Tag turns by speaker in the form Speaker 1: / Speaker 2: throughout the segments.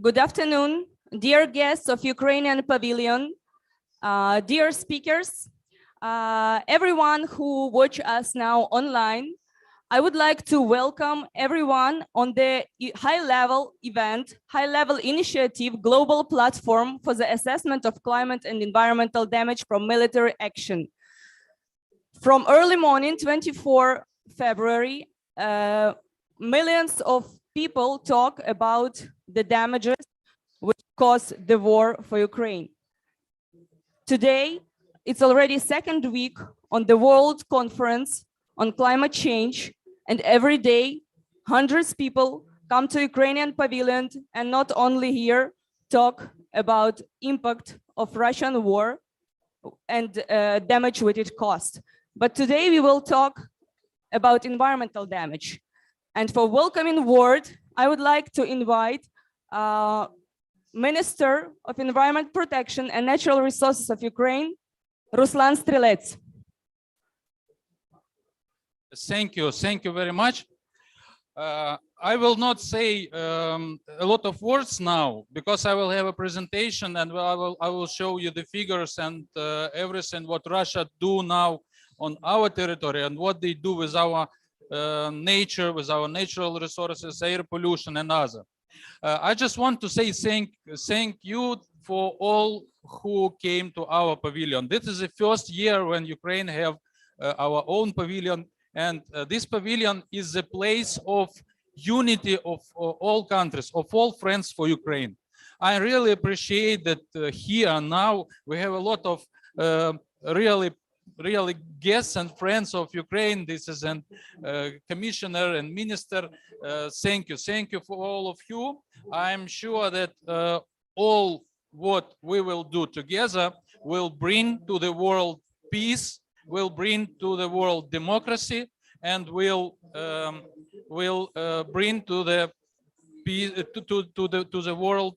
Speaker 1: Good afternoon, dear guests of Ukrainian Pavilion, dear speakers, everyone who watch us now online. I would like to welcome everyone on the high-level event, high-level initiative, global platform for the assessment of climate and environmental damage from military action. From early morning, 24 February, millions of people talk about the damages which caused the war for Ukraine. Today, it's already second week on the World Conference on Climate Change, and every day, hundreds of people come to Ukrainian Pavilion and not only here talk about impact of Russian war and damage which it caused. But today we will talk about environmental damage. And for welcoming word, I would like to invite Minister of Environment Protection and Natural Resources of Ukraine, Ruslan Strelets.
Speaker 2: Thank you very much. I will not say a lot of words now because I will have a presentation and I will show you the figures and everything what Russia do now on our territory and what they do with our nature, with our natural resources, air pollution and other. I just want to say thank you for all who came to our pavilion. This is the first year when Ukraine have our own pavilion, and this pavilion is a place of unity of all countries, of all friends for Ukraine. I really appreciate that here now we have a lot of really guests and friends of Ukraine. This is a commissioner and minister. Thank you for all of you. I'm sure that all what we will do together will bring to the world peace, will bring to the world democracy, and will bring to the peace, to the world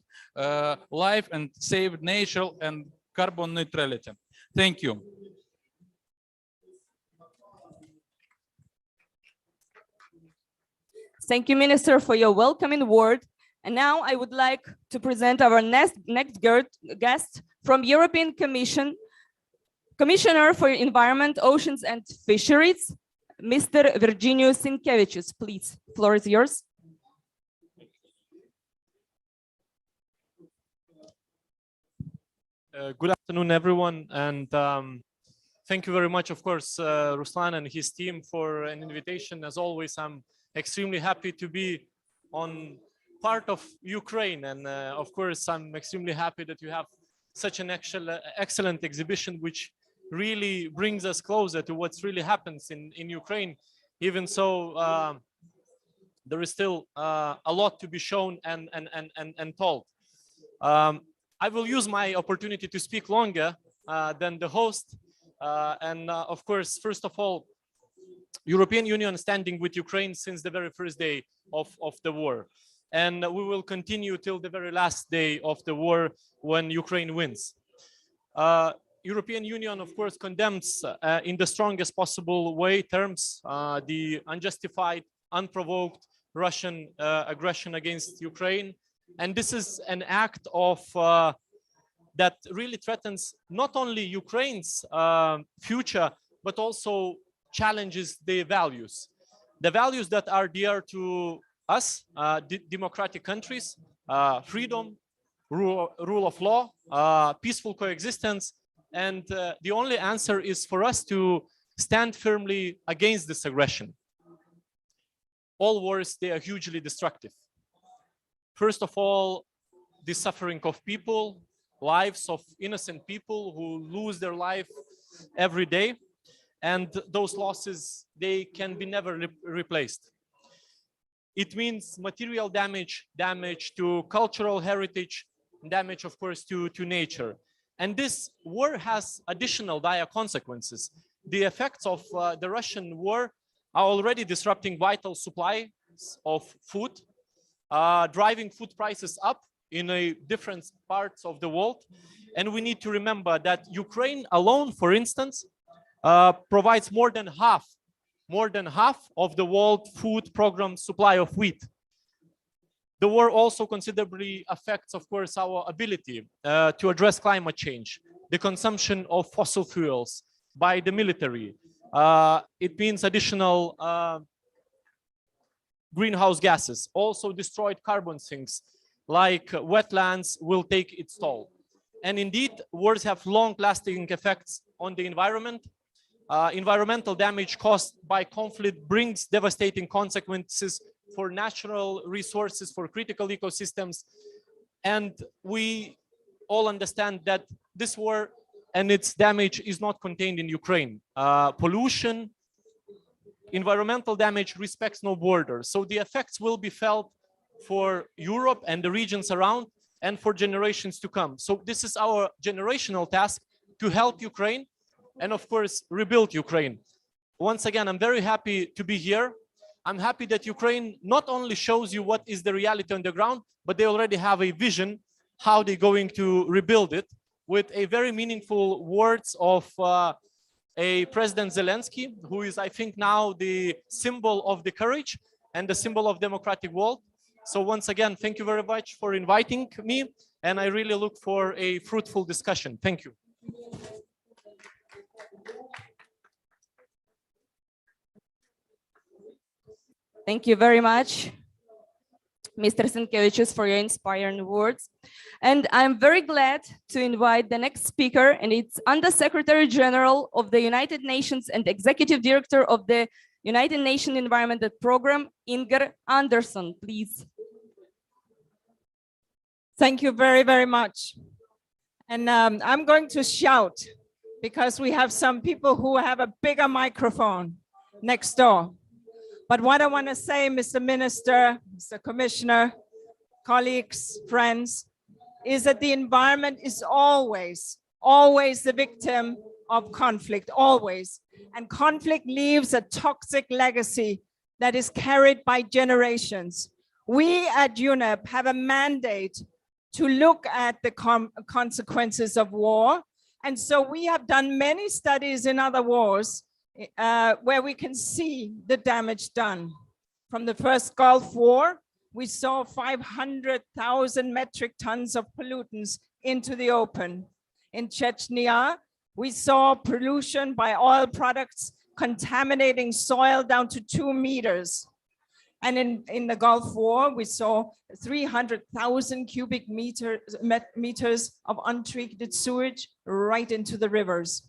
Speaker 2: life and save nature and carbon neutrality. Thank you.
Speaker 1: Thank you, Minister, for your welcoming word. And now I would like to present our next guest from European Commission, Commissioner for Environment, Oceans and Fisheries, Mr. Virginijus Sinkevičius. Please, floor is yours.
Speaker 3: Good afternoon, everyone, and thank you very much, of course, Ruslan and his team for an invitation. As always, I'm extremely happy to be on part of Ukraine, and of course, I'm extremely happy that you have such an excellent exhibition, which really brings us closer to what's really happens in Ukraine. Even so, there is still a lot to be shown and told. I will use my opportunity to speak longer than the host. Of course, first of all, European Union standing with Ukraine since the very first day of the war. And we will continue till the very last day of the war when Ukraine wins. European Union, of course, condemns in the strongest possible way terms the unjustified, unprovoked Russian aggression against Ukraine. And this is an act of that really threatens not only Ukraine's future, but also challenges the values that are dear to us, democratic countries, freedom, rule of law, peaceful coexistence. And the only answer is for us to stand firmly against this aggression. All wars, they are hugely destructive. First of all, the suffering of people, lives of innocent people who lose their life every day. And those losses, they can be never replaced. It means material damage, damage to cultural heritage, damage, of course, to nature. And this war has additional dire consequences. The effects of the Russian war are already disrupting vital supplies of food, driving food prices up in different parts of the world. And we need to remember that Ukraine alone, for instance, provides more than half of the world food program supply of wheat. The war also considerably affects, of course, our ability to address climate change, the consumption of fossil fuels by the military. It means additional greenhouse gases, also destroyed carbon sinks like wetlands will take its toll. And indeed, wars have long-lasting effects on the environment. Environmental damage caused by conflict brings devastating consequences for natural resources, for critical ecosystems. And we all understand that this war and its damage is not contained in Ukraine. Pollution, environmental damage respects no borders. So the effects will be felt for Europe and the regions around and for generations to come. So this is our generational task to help Ukraine and of course, rebuild Ukraine. Once again, I'm very happy to be here. I'm happy that Ukraine not only shows you what is the reality on the ground, but they already have a vision how they're going to rebuild it with a very meaningful words of a President Zelensky, who is, I think, now the symbol of the courage and the symbol of democratic world. So once again, thank you very much for inviting me, and I really look for a fruitful discussion. Thank you.
Speaker 1: Thank you very much, Mr. Sienkiewicz, for your inspiring words. And I'm very glad to invite the next speaker, and it's Under Secretary General of the United Nations and Executive Director of the United Nations Environment Program, Inger Anderson, please.
Speaker 4: Thank you very, very much. And I'm going to shout because we have some people who have a bigger microphone next door. But what I want to say, Mr. Minister, Mr. Commissioner, colleagues, friends, is that the environment is always the victim of conflict, always. And conflict leaves a toxic legacy that is carried by generations. We at UNEP have a mandate to look at the consequences of war. And so we have done many studies in other wars where we can see the damage done. From the first Gulf War, we saw 500,000 metric tons of pollutants into the open. In Chechnya, we saw pollution by oil products contaminating soil down to 2 meters. And in the Gulf War, we saw 300,000 cubic meters of untreated sewage right into the rivers.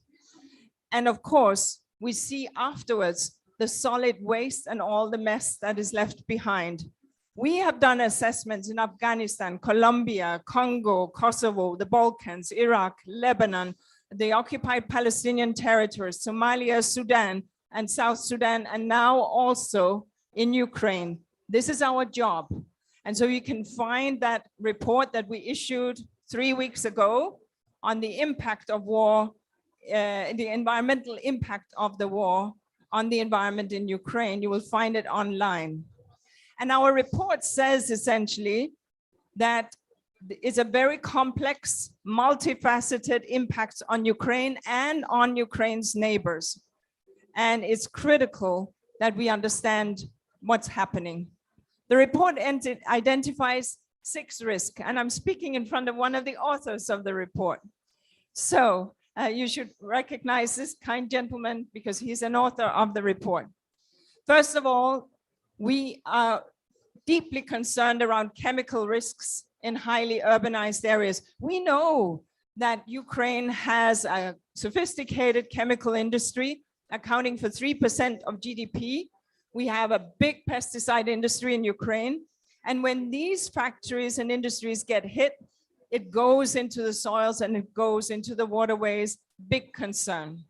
Speaker 4: And of course, we see afterwards the solid waste and all the mess that is left behind. We have done assessments in Afghanistan, Colombia, Congo, Kosovo, the Balkans, Iraq, Lebanon, the occupied Palestinian territories, Somalia, Sudan, and South Sudan, and now also in Ukraine. This is our job. And so you can find that report that we issued 3 weeks ago on the impact of war, the environmental impact of the war on the environment in Ukraine. You will find it online. And our report says essentially that it's a very complex, multifaceted impact on Ukraine and on Ukraine's neighbors. And it's critical that we understand what's happening. The report identifies 6 risks, and I'm speaking in front of one of the authors of the report. So you should recognize this kind gentleman because he's an author of the report. First of all, we are deeply concerned around chemical risks in highly urbanized areas. We know that Ukraine has a sophisticated chemical industry accounting for 3% of GDP. We have a big pesticide industry in Ukraine. And when these factories and industries get hit, it goes into the soils and it goes into the waterways. Big concern.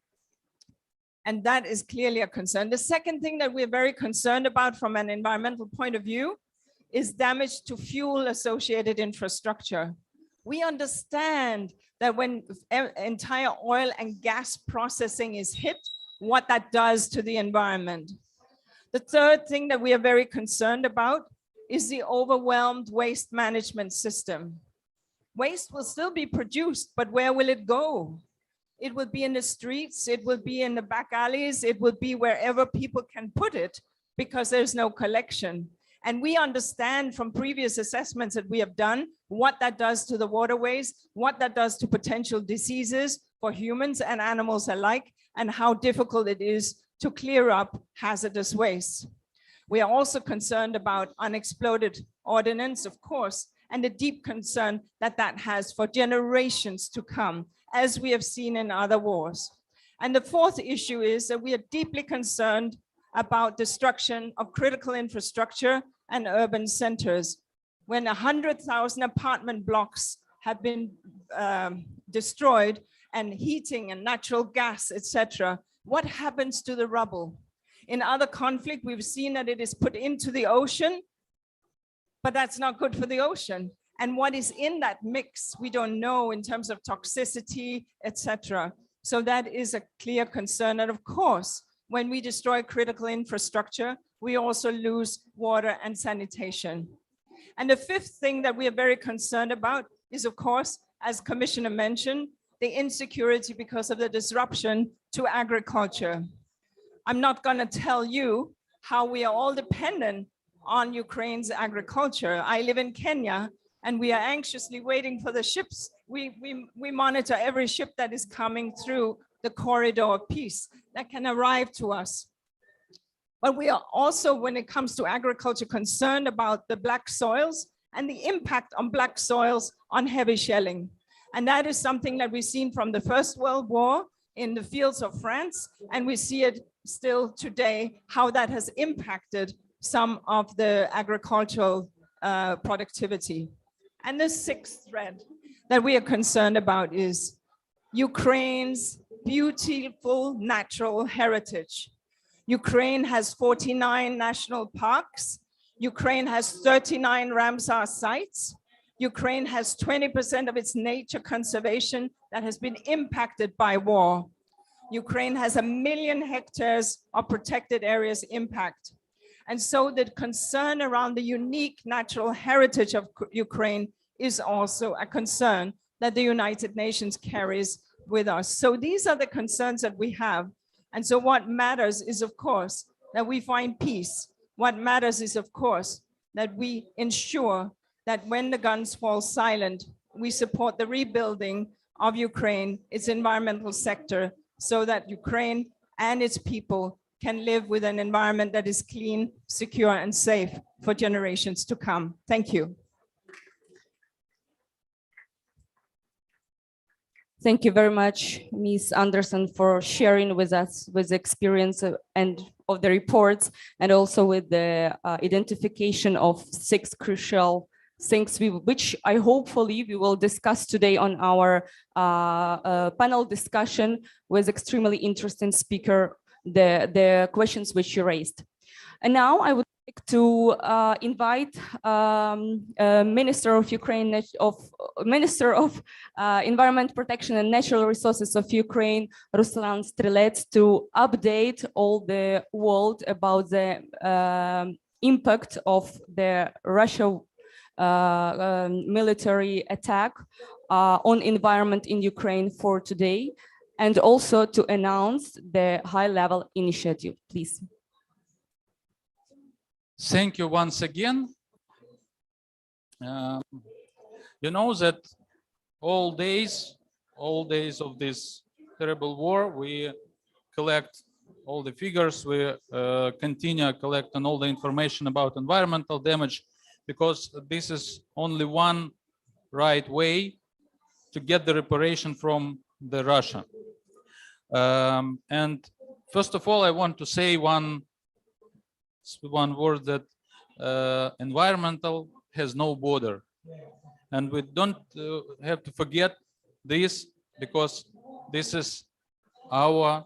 Speaker 4: And that is clearly a concern. The second thing that we're very concerned about from an environmental point of view is damage to fuel associated infrastructure. We understand that when entire oil and gas processing is hit, what that does to the environment. The third thing that we are very concerned about is the overwhelmed waste management system. Waste will still be produced, but where will it go? It will be in the streets, it will be in the back alleys, it will be wherever people can put it because there's no collection. And we understand from previous assessments that we have done what that does to the waterways, what that does to potential diseases for humans and animals alike, and how difficult it is to clear up hazardous waste. We are also concerned about unexploded ordnance, of course, and the deep concern that that has for generations to come, as we have seen in other wars. And the fourth issue is that we are deeply concerned about destruction of critical infrastructure and urban centers. When 100,000 apartment blocks have been destroyed, and heating and natural gas, etc., what happens to the rubble? In other conflict, we've seen that it is put into the ocean, but that's not good for the ocean. And what is in that mix, we don't know in terms of toxicity, etc. So that is a clear concern. And of course, when we destroy critical infrastructure, we also lose water and sanitation. And the fifth thing that we are very concerned about is, of course, as Commissioner mentioned, the insecurity because of the disruption to agriculture. I'm not going to tell you how we are all dependent on Ukraine's agriculture. I live in Kenya, and we are anxiously waiting for the ships. We monitor every ship that is coming through the corridor of peace that can arrive to us. But we are also, when it comes to agriculture, concerned about the black soils and the impact on black soils on heavy shelling. And that is something that we've seen from the First World War in the fields of France, and we see it still today, how that has impacted some of the agricultural productivity. And the sixth thread that we are concerned about is Ukraine's beautiful natural heritage. Ukraine has 49 national parks. Ukraine has 39 Ramsar sites. Ukraine has 20% of its nature conservation that has been impacted by war. Ukraine has 1 million hectares of protected areas impact. And so the concern around the unique natural heritage of Ukraine is also a concern that the United Nations carries with us. So these are the concerns that we have. And so what matters is, of course, that we find peace. What matters is, of course, that we ensure that when the guns fall silent, we support the rebuilding of Ukraine, its environmental sector, so that Ukraine and its people can live with an environment that is clean, secure, and safe for generations to come. Thank you.
Speaker 1: Thank you very much, Ms. Anderson, for sharing with us with the experience and of the reports, and also with the identification of 6 crucial things which I hopefully we will discuss today on our panel discussion with extremely interesting speaker, the questions which you raised. And now I would like to invite Minister of Environment Protection and Natural Resources of Ukraine, Ruslan Strelets, to update all the world about the impact of the Russia military attack on environment in Ukraine for today, and also to announce the high-level initiative, please.
Speaker 2: Thank you once again. You know that all days of this terrible war, we collect all the figures, we continue collecting all the information about environmental damage, because this is only one right way to get the reparation from the Russia. And first of all, I want to say one word, that environmental has no border. And we don't have to forget this, because this is our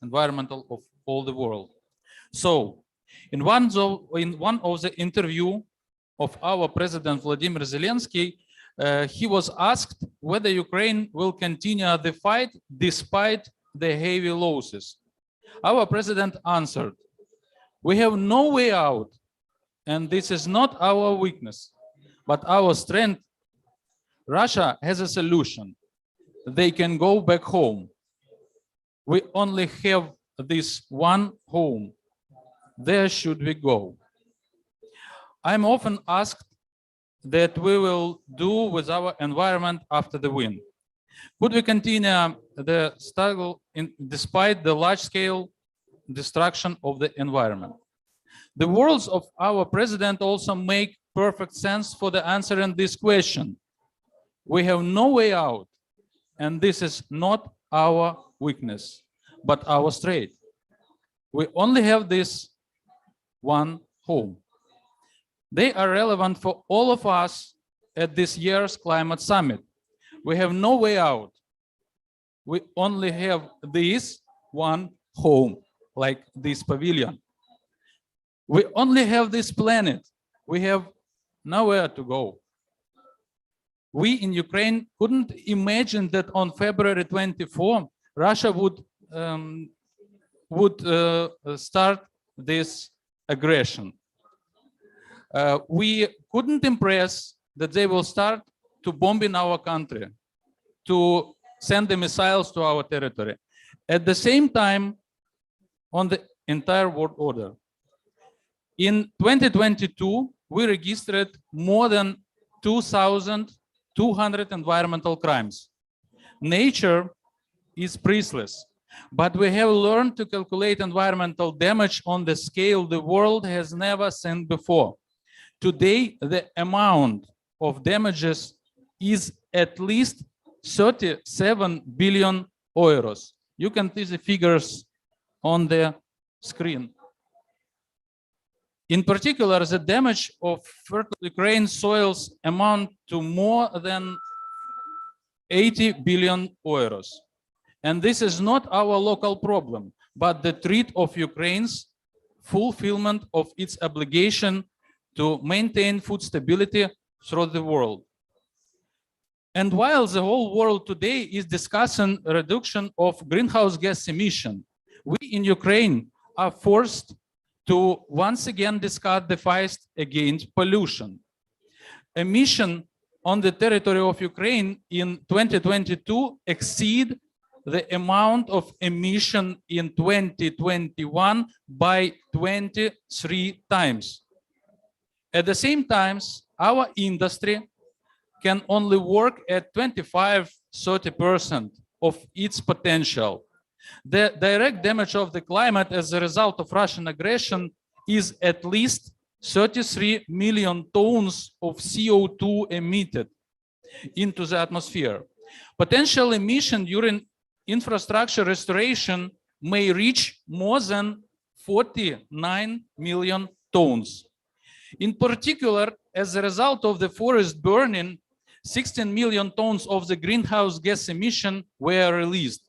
Speaker 2: environmental of all the world. So in one of the interview of our President Vladimir Zelensky, he was asked whether Ukraine will continue the fight despite the heavy losses. Our president answered, "We have no way out, and this is not our weakness, but our strength. Russia has a solution. They can go back home. We only have this one home. There should we go." I'm often asked that we will do with our environment after the win. Could we continue the struggle despite the large-scale destruction of the environment? The words of our president also make perfect sense for the answer in this question. We have no way out, and this is not our weakness, but our strength. We only have this one home. They are relevant for all of us at this year's climate summit. We have no way out. We only have this one home, like this pavilion. We only have this planet. We have nowhere to go. We in Ukraine couldn't imagine that on February 24, Russia would start this aggression. We couldn't impress that they will start to bomb in our country, to send the missiles to our territory. At the same time, on the entire world order. In 2022, we registered more than 2,200 environmental crimes. Nature is priceless, but we have learned to calculate environmental damage on the scale the world has never seen before. Today, the amount of damages is at least 37 billion euros. You can see the figures on the screen. In particular, the damage of fertile Ukraine soils amount to more than 80 billion euros. And this is not our local problem, but the threat of Ukraine's fulfillment of its obligation to maintain food stability throughout the world. And while the whole world today is discussing a reduction of greenhouse gas emission, we in Ukraine are forced to once again discuss the fight against pollution. Emission on the territory of Ukraine in 2022 exceed the amount of emission in 2021 by 23 times. At the same time, our industry can only work at 25–30% of its potential. The direct damage of the climate as a result of Russian aggression is at least 33 million tons of CO2 emitted into the atmosphere. Potential emission during infrastructure restoration may reach more than 49 million tons. In particular, as a result of the forest burning, 16 million tons of the greenhouse gas emission were released.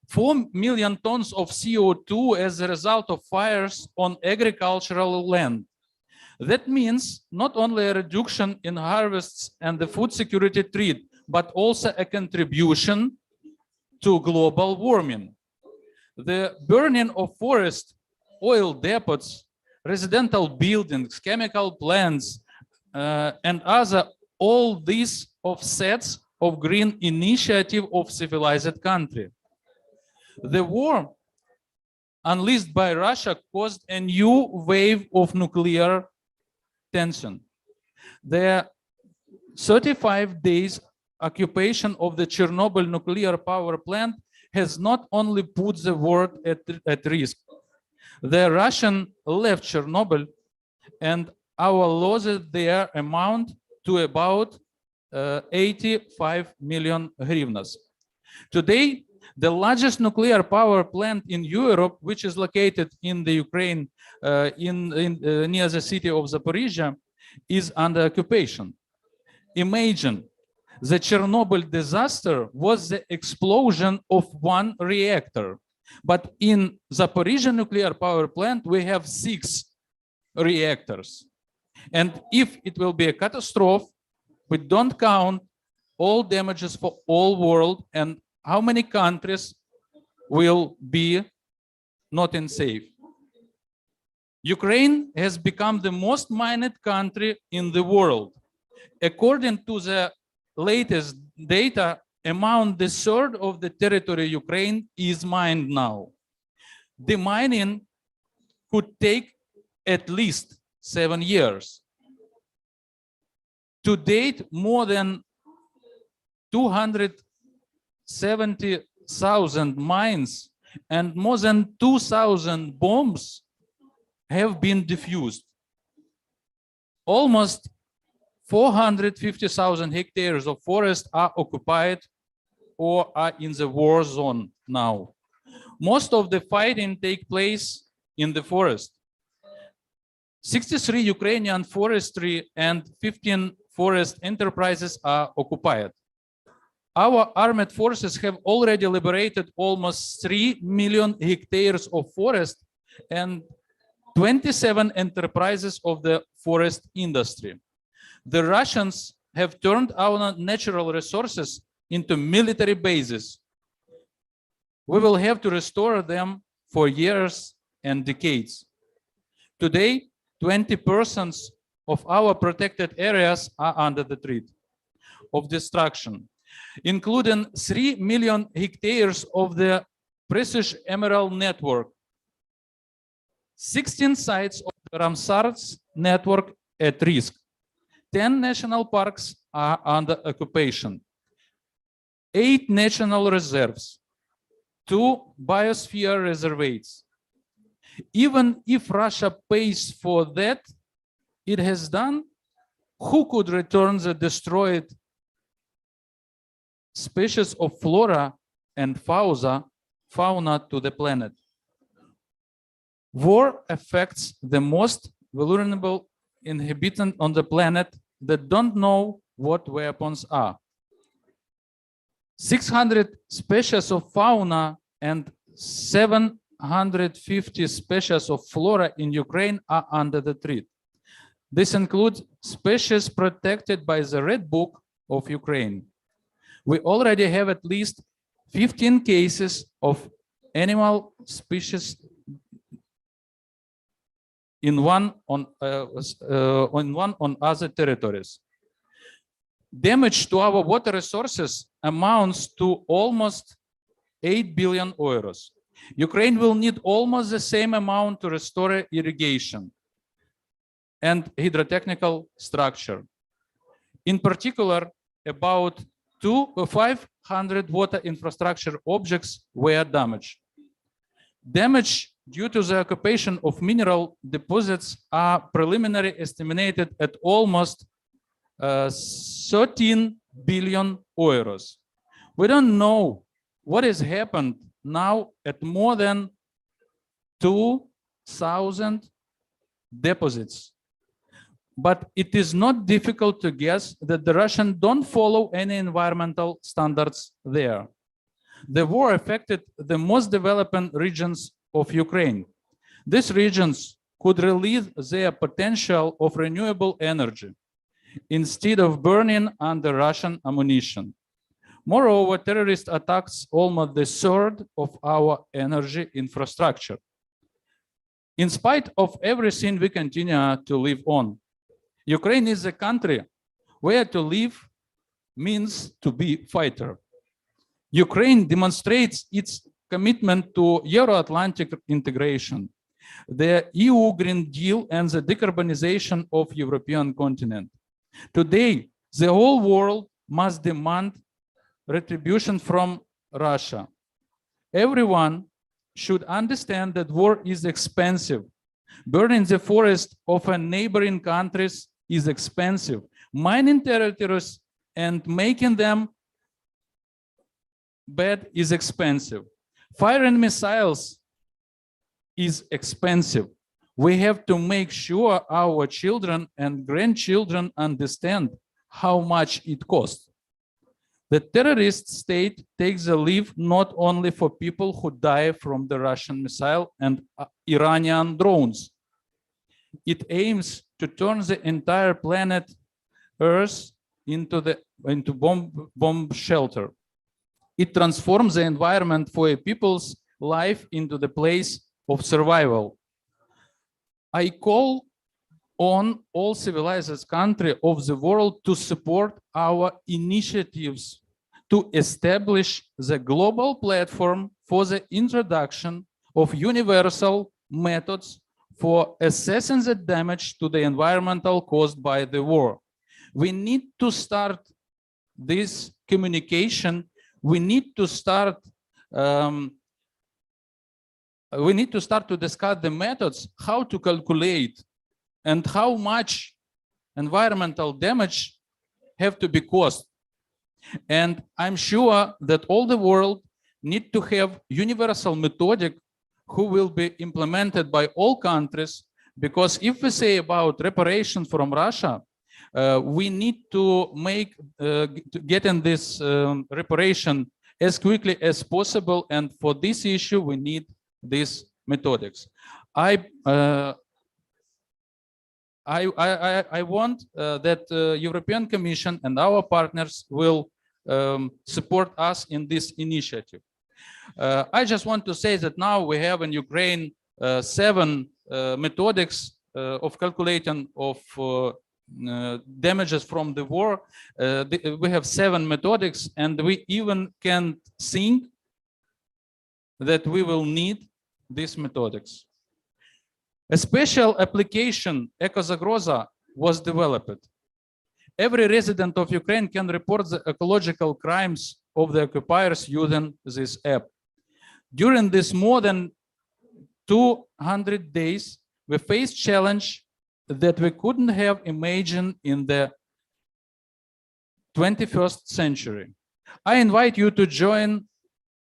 Speaker 2: 4 million tons of CO2 as a result of fires on agricultural land. That means not only a reduction in harvests and the food security threat, but also a contribution to global warming. The burning of forest, oil depots, residential buildings, chemical plants, and other, all these offsets of green initiative of civilized country. The war unleashed by Russia caused a new wave of nuclear tension. The 35 days occupation of the Chernobyl nuclear power plant has not only put the world at risk. The Russian left Chernobyl, and our losses there amount to about 85 million hryvnias. Today, the largest nuclear power plant in Europe, which is located in the Ukraine, near the city of Zaporizhia, is under occupation. Imagine, the Chernobyl disaster was the explosion of one reactor. But in Zaporizhia nuclear power plant, we have 6 reactors. And if it will be a catastrophe, we don't count all damages for all world and how many countries will be not in safe. Ukraine has become the most mined country in the world. According to the latest data, among the third of the territory Ukraine is mined now. The mining could take at least 7 years. To date, more than 270,000 mines and more than 2,000 bombs have been diffused. Almost 450,000 hectares of forest are occupied or are in the war zone now. Most of the fighting takes place in the forest. 63 Ukrainian forestry and 15 forest enterprises are occupied. Our armed forces have already liberated almost 3 million hectares of forest and 27 enterprises of the forest industry. The Russians have turned our natural resources into military bases. We will have to restore them for years and decades. Today, 20% of our protected areas are under the threat of destruction, including 3 million hectares of the precious emerald network, 16 sites of the Ramsar's network at risk, 10 national parks are under occupation, 8 national reserves, 2 biosphere reservates. Even if Russia pays for that, it has done, who could return the destroyed species of flora and fauna to the planet? War affects the most vulnerable inhabitant on the planet that don't know what weapons are. 600 species of fauna and 750 species of flora in Ukraine are under the threat. This includes species protected by the Red Book of Ukraine. We already have at least 15 cases of animal species in one on other territories. Damage to our water resources amounts to almost 8 billion euros. Ukraine will need almost the same amount to restore irrigation and hydrotechnical structure. In particular, about 500 water infrastructure objects were damaged. Damage due to the occupation of mineral deposits are preliminarily estimated at almost 13 billion euros. We don't know what has happened now at more than 2,000 deposits. But it is not difficult to guess that the Russians don't follow any environmental standards there. The war affected the most developed regions of Ukraine. These regions could release their potential of renewable energy instead of burning under Russian ammunition. Moreover, terrorist attacks almost a third of our energy infrastructure. In spite of everything, we continue to live on. Ukraine is a country where to live means to be a fighter. Ukraine demonstrates its commitment to Euro-Atlantic integration, the EU Green Deal, and the decarbonization of the European continent. Today, the whole world must demand retribution from Russia. Everyone should understand that war is expensive. Burning the forest of a neighboring countries is expensive. Mining territories and making them bad is expensive. Firing missiles is expensive. We have to make sure our children and grandchildren understand how much it costs. The terrorist state takes a leave not only for people who die from the Russian missile and Iranian drones. It aims to turn the entire planet Earth into bomb shelter. It transforms the environment for a people's life into the place of survival. I call on all civilized countries of the world to support our initiatives to establish the global platform for the introduction of universal methods for assessing the damage to the environmental caused by the war. We need to start this communication. We need to start to discuss the methods, how to calculate and how much environmental damage have to be caused. And I'm sure that all the world need to have universal methodic who will be implemented by all countries, because if we say about reparation from Russia, we need to make getting this reparation as quickly as possible, and for this issue we need these methodics. I want that European Commission and our partners will support us in this initiative. I just want to say that now we have in Ukraine 7 methodics of calculating of damages from the war. We have 7 methodics, and we even can think that we will need these methodics. A special application, EcoZagroza, was developed. Every resident of Ukraine can report the ecological crimes of the occupiers using this app. During this more than 200 days, we faced challenge that we couldn't have imagined in the 21st century. I invite you to join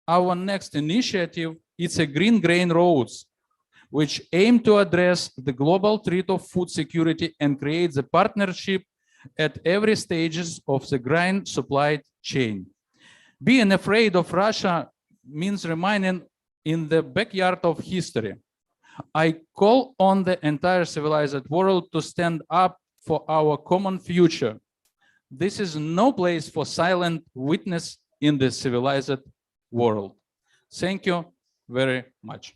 Speaker 2: our next initiative. It's a Green Grain Roads, which aim to address the global threat of food security and create the partnership at every stages of the grain supply chain. Being afraid of Russia means remaining in the backyard of history. I call on the entire civilized world to stand up for our common future. This is no place for silent witness in the civilized world. Thank you very much.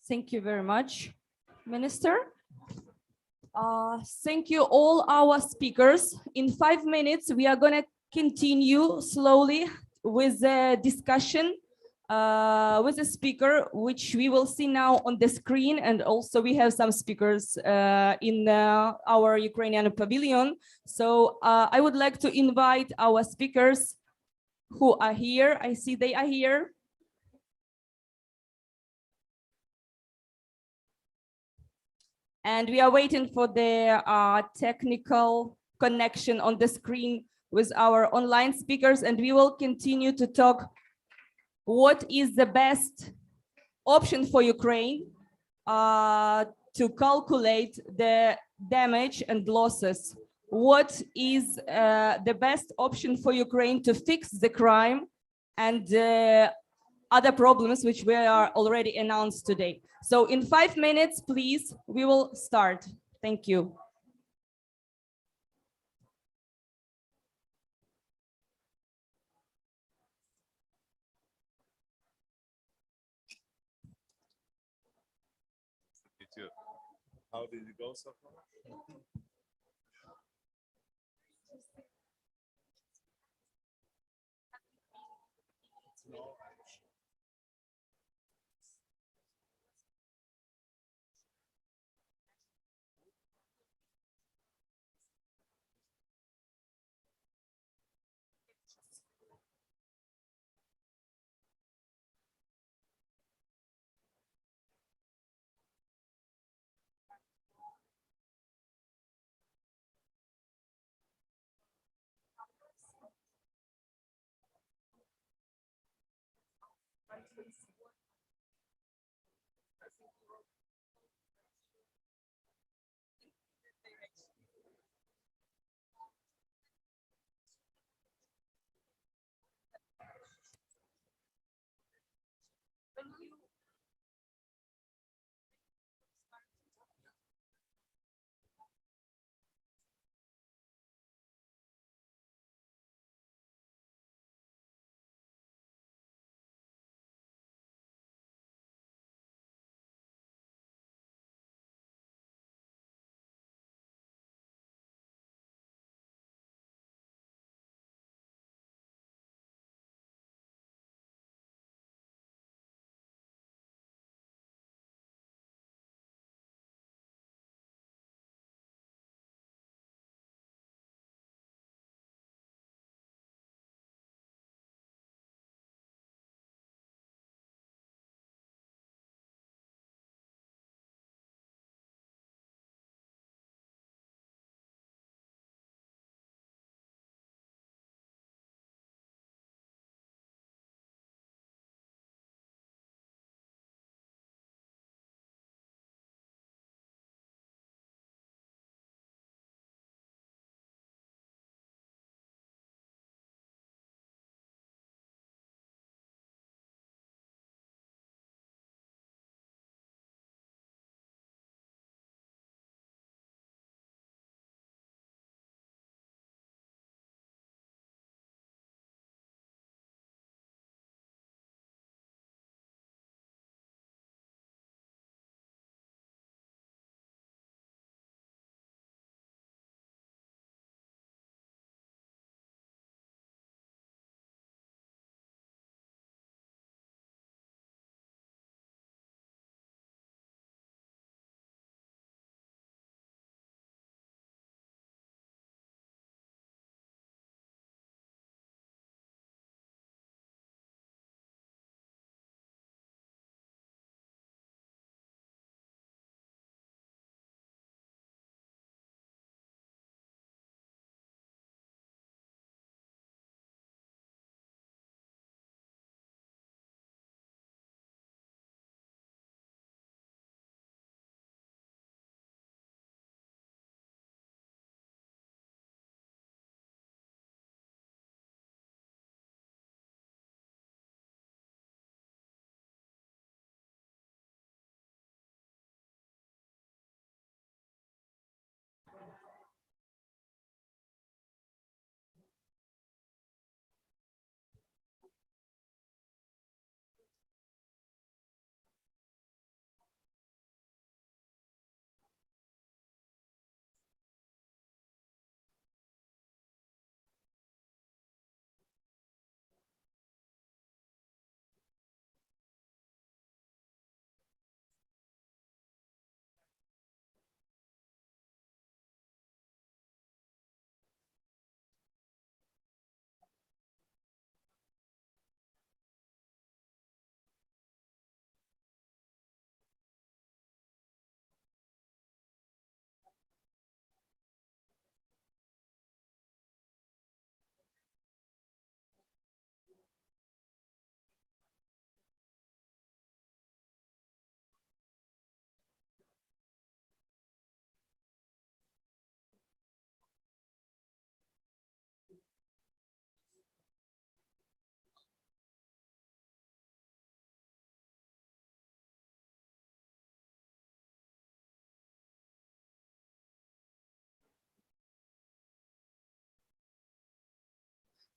Speaker 1: Thank you very much, Minister. Thank you all our speakers. In 5 minutes, we are going to continue slowly with the discussion with the speaker, which we will see now on the screen. And also we have some speakers in our Ukrainian pavilion. So I would like to invite our speakers who are here. I see they are here. And we are waiting for the technical connection on the screen with our online speakers, and we will continue to talk what is the best option for Ukraine to calculate the damage and losses. What is the best option for Ukraine to fix the crime and other problems which we are already announced today. So in 5 minutes, please, we will start. Thank you.
Speaker 5: How did it go so far?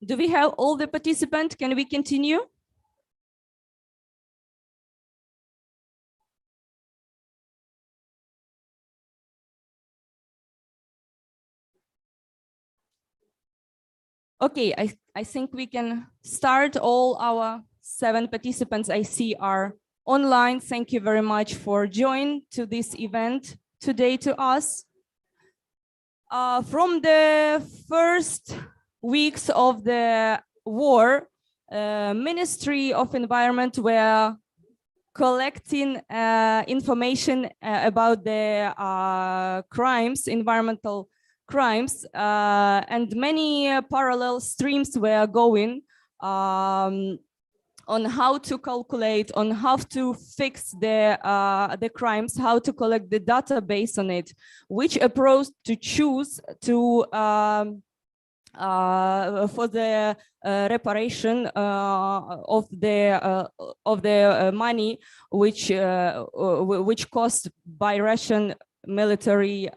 Speaker 1: Do we have all the participants? Can we continue? Okay, I think we can start. All our 7 participants I see are online. Thank you very much for joining to this event today to us. From the first weeks of the war, Ministry of Environment were collecting information about the crimes, environmental crimes, and many parallel streams were going on how to calculate, on how to fix the crimes, how to collect the database on it, which approach to choose to for the reparation of the money which cost by Russian military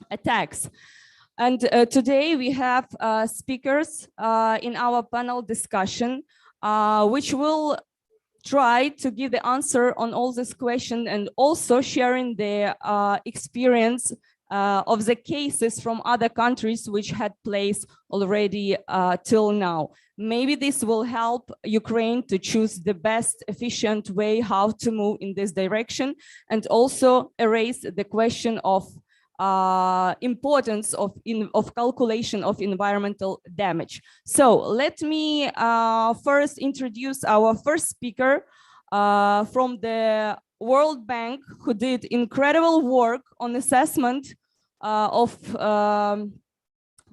Speaker 1: attacks. And today we have speakers in our panel discussion, which will try to give the answer on all this question and also sharing their experience of the cases from other countries which had place already till now. Maybe this will help Ukraine to choose the best efficient way how to move in this direction, and also erase the question of importance of calculation of environmental damage. So let me first introduce our first speaker from the World Bank, who did incredible work on assessment of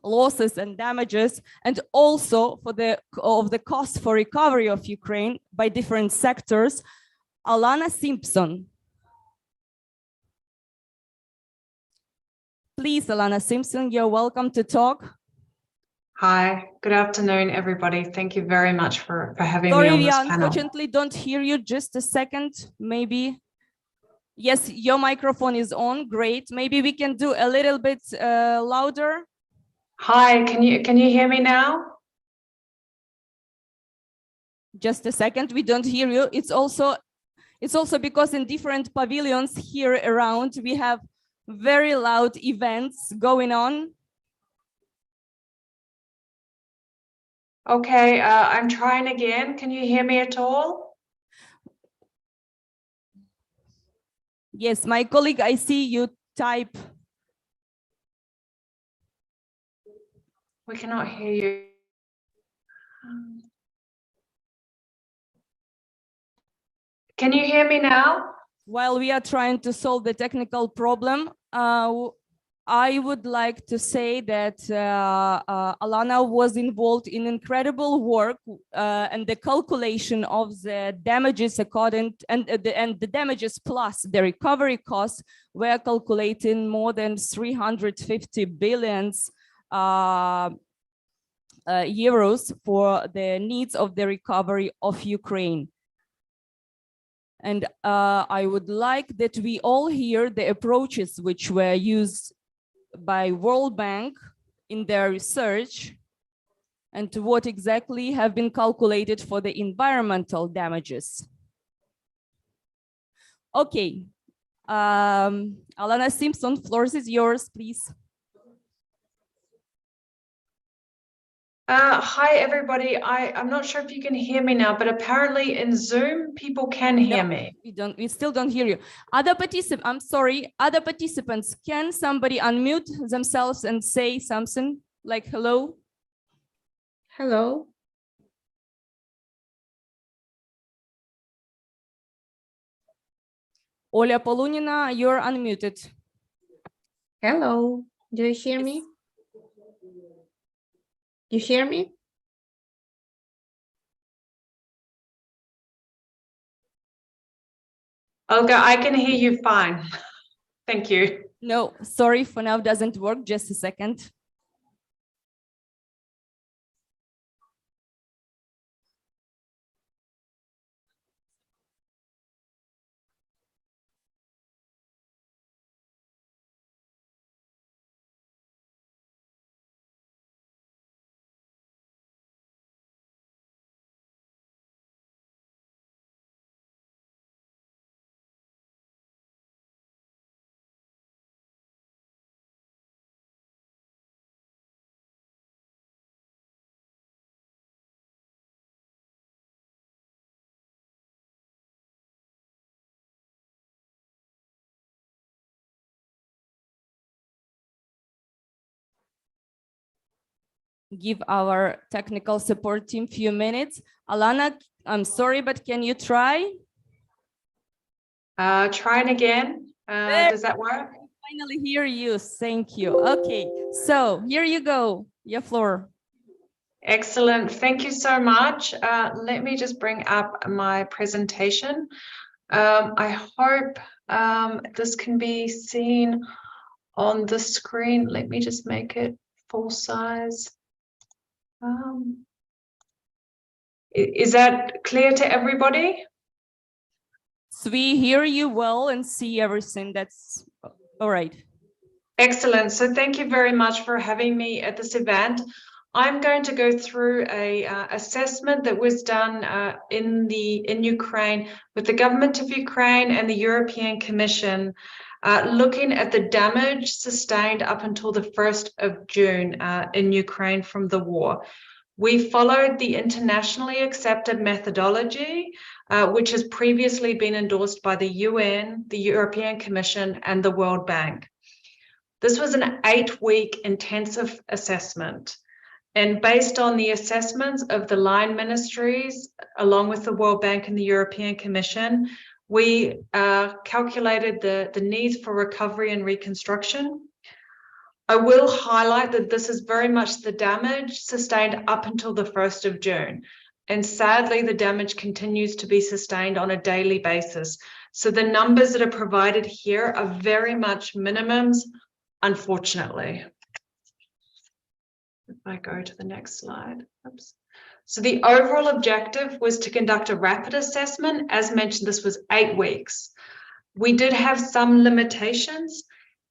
Speaker 1: losses and damages, and also for the cost for recovery of Ukraine by different sectors. Alana Simpson. Please, Alana Simpson, you're welcome to talk.
Speaker 6: Hi, good afternoon, everybody. Thank you very much for having me
Speaker 1: Sorry,
Speaker 6: on
Speaker 1: we
Speaker 6: this panel.
Speaker 1: unfortunately don't hear you. Just a second, maybe. Yes, your microphone is on. Great. Maybe we can do a little bit louder.
Speaker 6: Hi, can you hear me now?
Speaker 1: Just a second, we don't hear you. It's also because in different pavilions here around, we have very loud events going on.
Speaker 6: Okay, I'm trying again. Can you hear me at all?
Speaker 1: Yes, my colleague, I see you type.
Speaker 6: We cannot hear you. Can you hear me now?
Speaker 1: While we are trying to solve the technical problem, I would like to say that Alana was involved in incredible work and the calculation of the damages according and the damages plus the recovery costs were calculating more than 350 billions euros for the needs of the recovery of Ukraine. And I would like that we all hear the approaches which were used by World Bank in their research and to what exactly have been calculated for the environmental damages. Okay, Alana Simpson, floor is yours, please.
Speaker 6: Hi, everybody. I'm not sure if you can hear me now, but apparently in Zoom, people can hear me.
Speaker 1: We still don't hear you. Other participants, I'm sorry, other participants, can somebody unmute themselves and say something like hello?
Speaker 7: Hello.
Speaker 1: Oля Polunina, you're unmuted.
Speaker 7: Hello. Do you hear me? You hear me?
Speaker 6: Olga, I can hear you fine. Thank you.
Speaker 1: No, sorry, for now doesn't work. Just a second. give our technical support team few minutes. Alana, I'm sorry, but can you try?
Speaker 6: Trying again. Does that work?
Speaker 1: Finally hear you. Thank you. Okay, so here you go. Your floor.
Speaker 6: Excellent. Thank you so much. Let me just bring up my presentation. I hope this can be seen on the screen. Let me just make it full size. Is that clear to everybody?
Speaker 1: So we hear you well and see everything. That's all right.
Speaker 6: Excellent. So thank you very much for having me at this event. I'm going to go through a assessment that was done in Ukraine with the government of Ukraine and the European Commission, looking at the damage sustained up until the 1st of June in Ukraine from the war. We followed the internationally accepted methodology, which has previously been endorsed by the UN, the European Commission, and the World Bank. This was an 8-week intensive assessment. And based on the assessments of the line ministries, along with the World Bank and the European Commission, we calculated the needs for recovery and reconstruction. I will highlight that this is very much the damage sustained up until the 1st of June. And sadly, the damage continues to be sustained on a daily basis. So the numbers that are provided here are very much minimums, unfortunately. If I go to the next slide. Oops. So the overall objective was to conduct a rapid assessment. As mentioned, this was 8 weeks. We did have some limitations.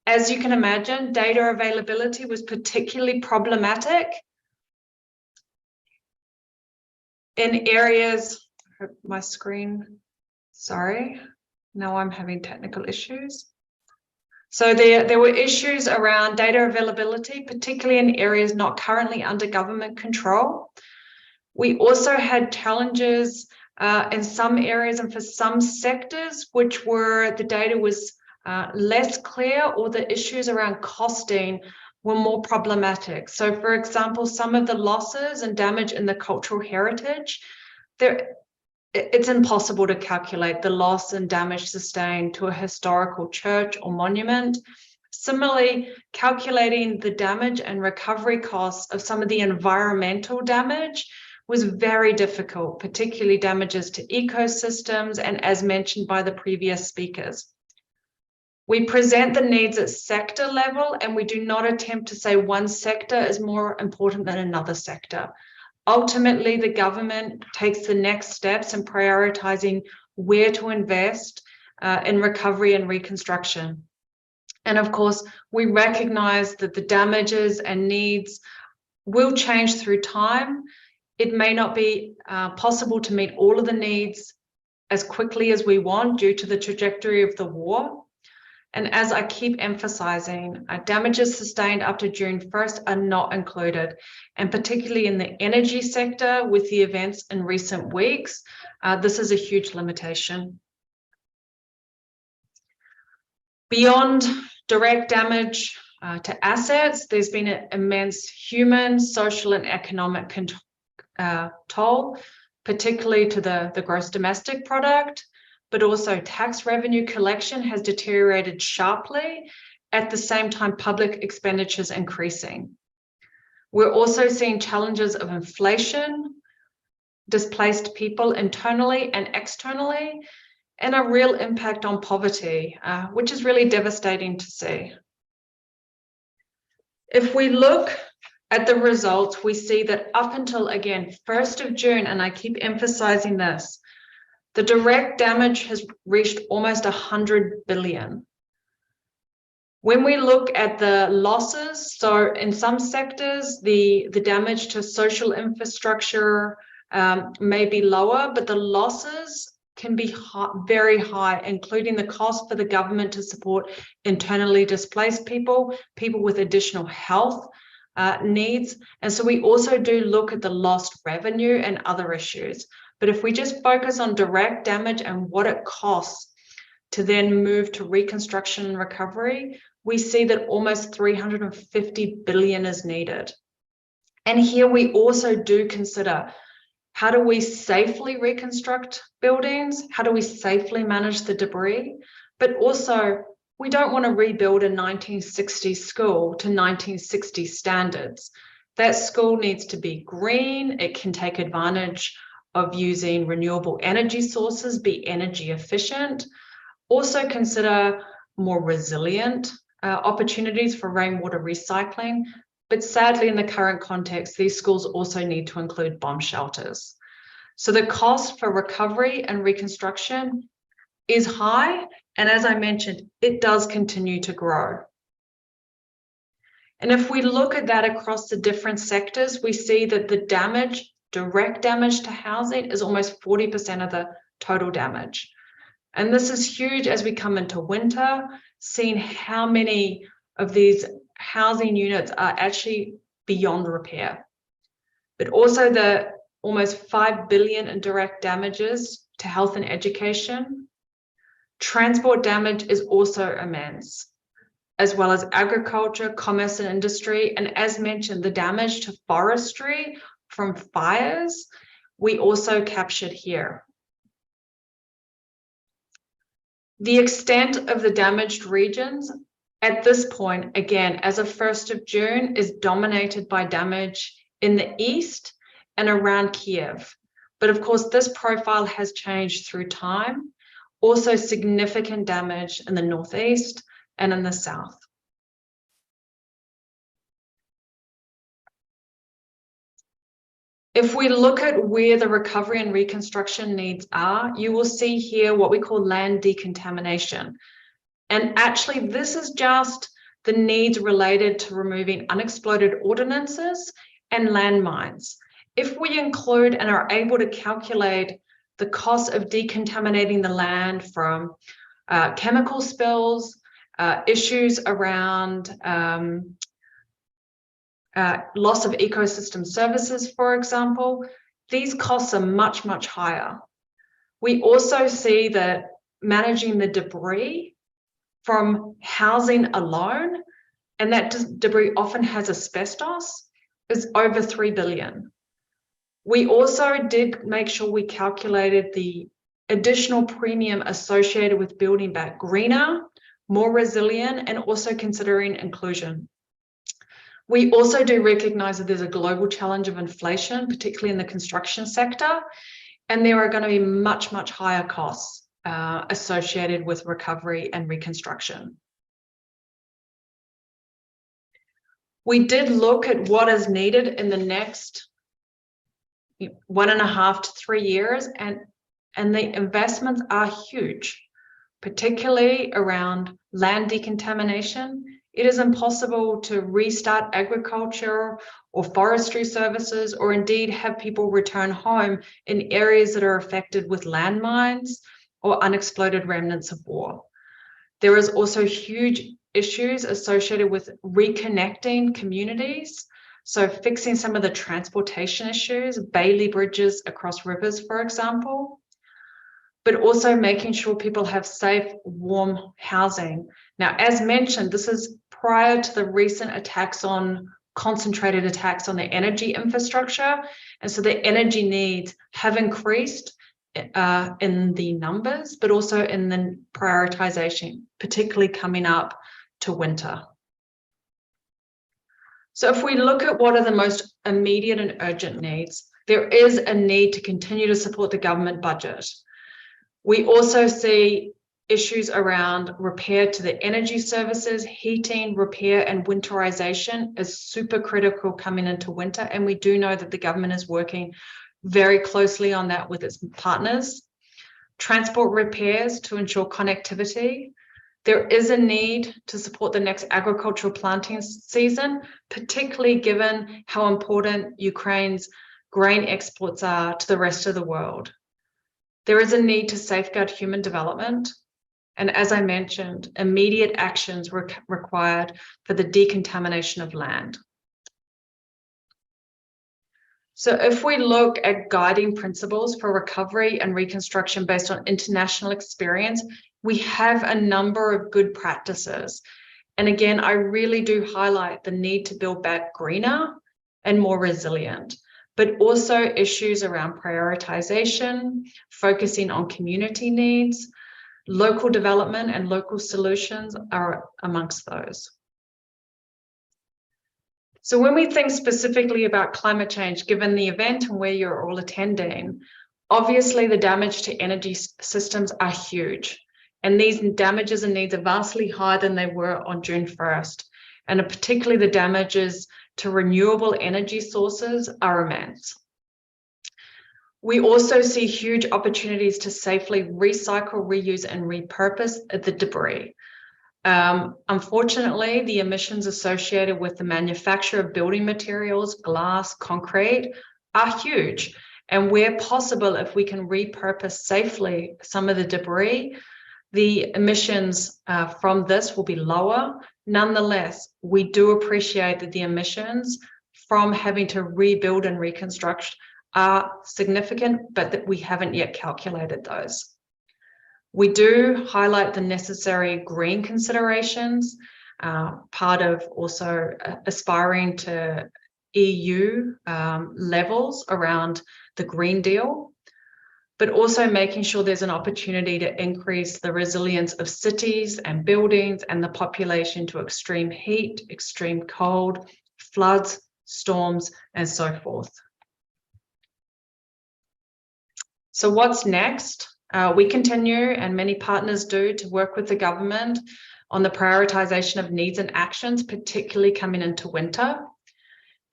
Speaker 6: As you can imagine, data availability was particularly problematic in areas, my screen, sorry, now I'm having technical issues. So there were issues around data availability, particularly in areas not currently under government control. We also had challenges in some areas and for some sectors, which were the data was less clear, or the issues around costing were more problematic. So for example, some of the losses and damage in the cultural heritage, it's impossible to calculate the loss and damage sustained to a historical church or monument. Similarly, calculating the damage and recovery costs of some of the environmental damage was very difficult, particularly damages to ecosystems and as mentioned by the previous speakers. We present the needs at sector level, and we do not attempt to say one sector is more important than another sector. Ultimately, the government takes the next steps in prioritizing where to invest in recovery and reconstruction. And of course, we recognize that the damages and needs will change through time. It may not be possible to meet all of the needs as quickly as we want due to the trajectory of the war. And as I keep emphasizing, damages sustained up to June 1st are not included, and particularly in the energy sector with the events in recent weeks, this is a huge limitation. Beyond direct damage to assets, there's been an immense human, social, and economic toll, particularly to the gross domestic product. But also tax revenue collection has deteriorated sharply. At the same time, public expenditures increasing. We're also seeing challenges of inflation, displaced people internally and externally, and a real impact on poverty, which is really devastating to see. If we look at the results, we see that up until, again, 1st of June, and I keep emphasizing this, the direct damage has reached almost 100 billion. When we look at the losses, so in some sectors, the damage to social infrastructure may be lower, but the losses can be very high, including the cost for the government to support internally displaced people, people with additional health needs. And so we also do look at the lost revenue and other issues. But if we just focus on direct damage and what it costs to then move to reconstruction and recovery, we see that almost 350 billion is needed. And here we also do consider, how do we safely reconstruct buildings? How do we safely manage the debris? But also, we don't want to rebuild a 1960s school to 1960 standards. That school needs to be green. It can take advantage of using renewable energy sources, be energy efficient. Also consider more resilient opportunities for rainwater recycling. But sadly, in the current context, these schools also need to include bomb shelters. So the cost for recovery and reconstruction is high. And as I mentioned, it does continue to grow. And if we look at that across the different sectors, we see that the damage, direct damage to housing, is almost 40% of the total damage. And this is huge as we come into winter, seeing how many of these housing units are actually beyond repair. But also the almost 5 billion in direct damages to health and education. Transport damage is also immense, as well as agriculture, commerce and industry. And as mentioned, the damage to forestry from fires, we also captured here. The extent of the damaged regions at this point, again, as of 1st of June, is dominated by damage in the east and around Kiev. But of course, this profile has changed through time. Also significant damage in the northeast and in the south. If we look at where the recovery and reconstruction needs are, you will see here what we call land decontamination. And actually, this is just the needs related to removing unexploded ordnances and landmines. If we include and are able to calculate the cost of decontaminating the land from chemical spills, issues around loss of ecosystem services, for example, these costs are much, much higher. We also see that managing the debris from housing alone, and that debris often has asbestos, is over 3 billion. We also did make sure we calculated the additional premium associated with building back greener, more resilient, and also considering inclusion. We also do recognize that there's a global challenge of inflation, particularly in the construction sector, and there are going to be much, much higher costs associated with recovery and reconstruction. We did look at what is needed in the next 1.5 to 3 years, and the investments are huge, particularly around land decontamination. It is impossible to restart agriculture or forestry services, or indeed have people return home in areas that are affected with landmines or unexploded remnants of war. There is also huge issues associated with reconnecting communities. So fixing some of the transportation issues, Bailey bridges across rivers, for example, but also making sure people have safe, warm housing. Now, as mentioned, this is prior to the recent concentrated attacks on the energy infrastructure. And so the energy needs have increased in the numbers, but also in the prioritization, particularly coming up to winter. So if we look at what are the most immediate and urgent needs, there is a need to continue to support the government budget. We also see issues around repair to the energy services, heating, repair, and winterization is super critical coming into winter. And we do know that the government is working very closely on that with its partners. Transport repairs to ensure connectivity. There is a need to support the next agricultural planting season, particularly given how important Ukraine's grain exports are to the rest of the world. There is a need to safeguard human development. And as I mentioned, immediate actions were required for the decontamination of land. So if we look at guiding principles for recovery and reconstruction based on international experience, we have a number of good practices. And again, I really do highlight the need to build back greener and more resilient, but also issues around prioritization, focusing on community needs, local development and local solutions are amongst those. So when we think specifically about climate change, given the event and where you're all attending, obviously the damage to energy systems are huge. And these damages and needs are vastly higher than they were on June 1st. And particularly the damages to renewable energy sources are immense. We also see huge opportunities to safely recycle, reuse, and repurpose the debris. Unfortunately, the emissions associated with the manufacture of building materials, glass, concrete, are huge. And where possible, if we can repurpose safely some of the debris, the emissions from this will be lower. Nonetheless, we do appreciate that the emissions from having to rebuild and reconstruct are significant, but that we haven't yet calculated those. We do highlight the necessary green considerations, part of also aspiring to EU levels around the Green Deal, but also making sure there's an opportunity to increase the resilience of cities and buildings and the population to extreme heat, extreme cold, floods, storms, and so forth. So what's next? We continue, and many partners do, to work with the government on the prioritization of needs and actions, particularly coming into winter,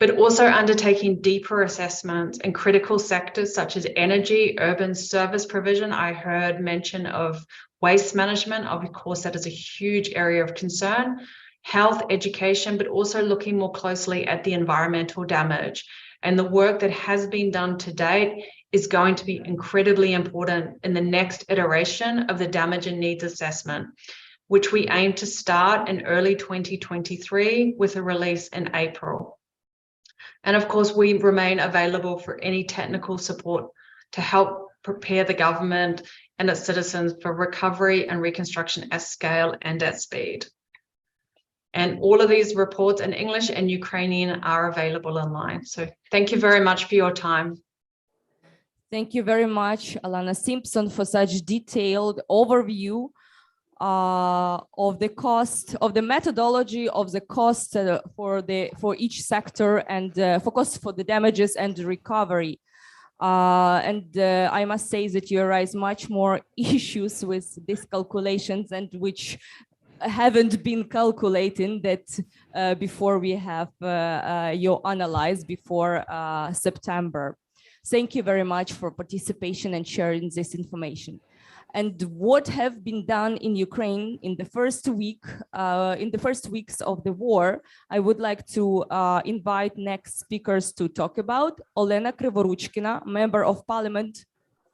Speaker 6: but also undertaking deeper assessments in critical sectors such as energy, urban service provision. I heard mention of waste management. Of course, that is a huge area of concern. Health, education, but also looking more closely at the environmental damage. And the work that has been done to date is going to be incredibly important in the next iteration of the damage and needs assessment, which we aim to start in early 2023 with a release in April. And of course, we remain available for any technical support to help prepare the government and its citizens for recovery and reconstruction at scale and at speed. And all of these reports in English and Ukrainian are available online. So thank you very much for your time.
Speaker 1: Thank you very much, Alana Simpson, for such detailed overview of the cost, of the methodology of the cost for each sector, and for costs for the damages and recovery. I must say that you arise much more issues with these calculations, and which haven't been calculating that before we have you analyzed before September. Thank you very much for participation and sharing this information. And what have been done in Ukraine in the first weeks of the war, I would like to invite next speakers to talk about. Olena Krivoruchkina, Member of Parliament,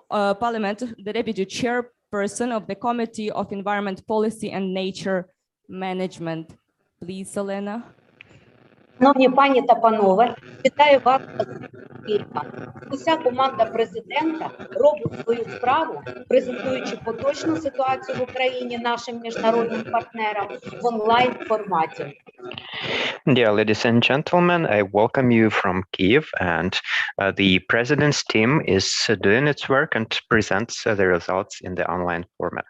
Speaker 1: the Deputy Chairperson of the Committee of Environment Policy and Nature Management. Please, Olena.
Speaker 8: Шановні пані та панове, вітаю вас з Києва. Уся команда президента робить свою справу, презентуючи поточну ситуацію в Україні нашим міжнародним партнерам в онлайн форматі.
Speaker 9: Dear ladies and gentlemen, I welcome you from Kyiv, and the president's team is doing its work and presents the results in the online format.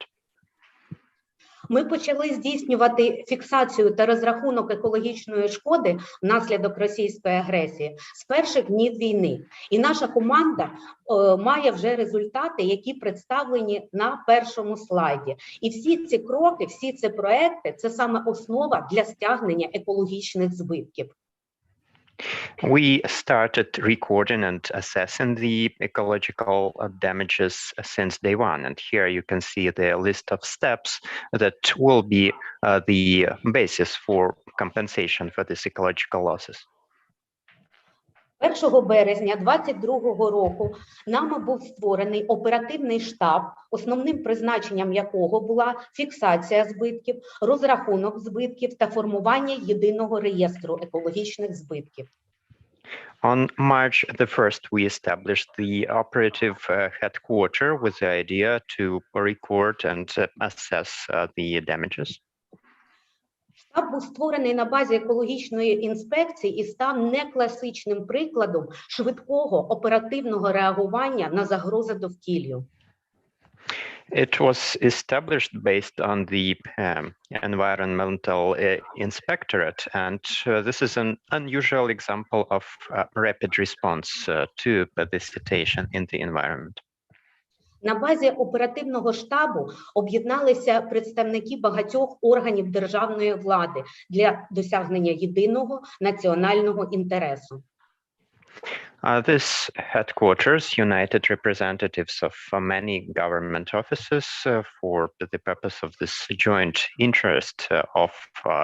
Speaker 8: Ми почали здійснювати фіксацію та розрахунок екологічної шкоди внаслідок російської агресії з перших днів війни. І наша команда має вже результати, які представлені на першому слайді. І всі ці кроки, всі ці проекти – це саме основа для стягнення екологічних збитків.
Speaker 9: We started recording and assessing the ecological damages since day one. And here you can see the list of steps that will be the basis for compensation for these ecological losses.
Speaker 8: 1 березня 2022 року нами був створений оперативний штаб, основним призначенням якого була фіксація збитків, розрахунок збитків та формування єдиного реєстру екологічних збитків.
Speaker 9: On March the 1st, we established the operative headquarters with the idea to record and assess the damages.
Speaker 8: Штаб був створений на базі екологічної інспекції і став некласичним прикладом швидкого оперативного реагування на загрози довкіллю.
Speaker 9: It was established based on the environmental inspectorate, and this is an unusual example of rapid response to the situation in the environment.
Speaker 8: На базі оперативного штабу об'єдналися представники багатьох органів державної влади для досягнення єдиного національного інтересу.
Speaker 9: This headquarters united representatives of many government offices for the purpose of this joint interest of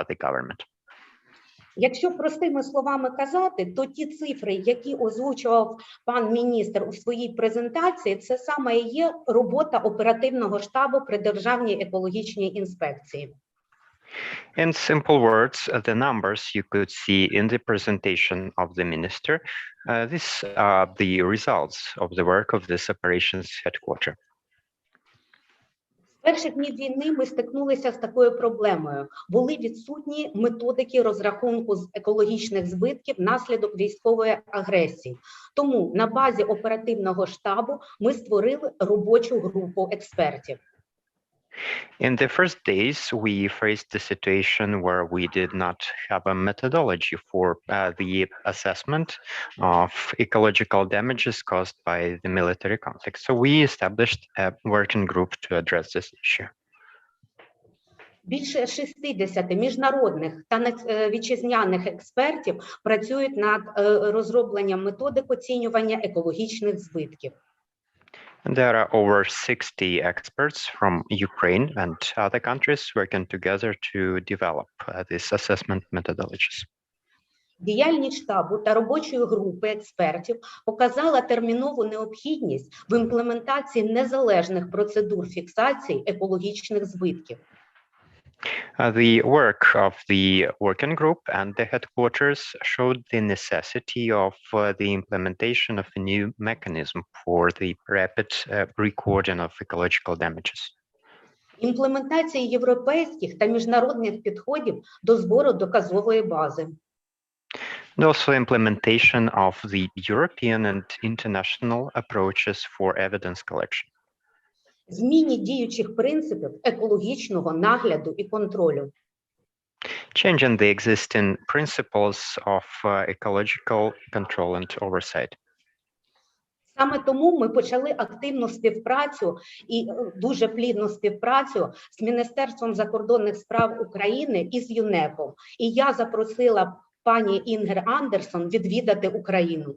Speaker 9: the government.
Speaker 8: Якщо простими словами казати, то ті цифри, які озвучував пан міністр у своїй презентації, це саме і є робота оперативного штабу при Державній екологічній інспекції.
Speaker 9: In simple words, the numbers you could see in the presentation of the minister, these are the results of the work of this operations headquarter.
Speaker 8: З перших днів війни ми стикнулися з такою проблемою. Були відсутні методики розрахунку з екологічних збитків внаслідок військової агресії. Тому на базі оперативного штабу ми створили робочу групу експертів.
Speaker 9: In the first days, we faced the situation where we did not have a methodology for the assessment of ecological damages caused by the military conflict. So we established a working group to address this issue.
Speaker 8: Більше 60 міжнародних та вітчизняних експертів працюють над розробленням методик оцінювання екологічних збитків.
Speaker 9: There are over 60 experts from Ukraine and other countries working together to develop these assessment methodologies.
Speaker 8: Діяльність штабу та робочої групи експертів показала термінову необхідність в імплементації незалежних процедур фіксації екологічних збитків.
Speaker 9: The work of the working group and the headquarters showed the necessity of the implementation of a new mechanism for the rapid recording of ecological damages.
Speaker 8: Імплементація європейських та міжнародних підходів до збору доказової бази.
Speaker 9: And also implementation of the European and international approaches for evidence collection.
Speaker 8: Зміні діючих принципів екологічного нагляду і контролю.
Speaker 9: Changing the existing principles of ecological control and oversight.
Speaker 8: Саме тому ми почали активну співпрацю і дуже плідну співпрацю з Міністерством закордонних справ України і з ЮНЕПом. І я запросила пані Інгер Андерсон відвідати Україну.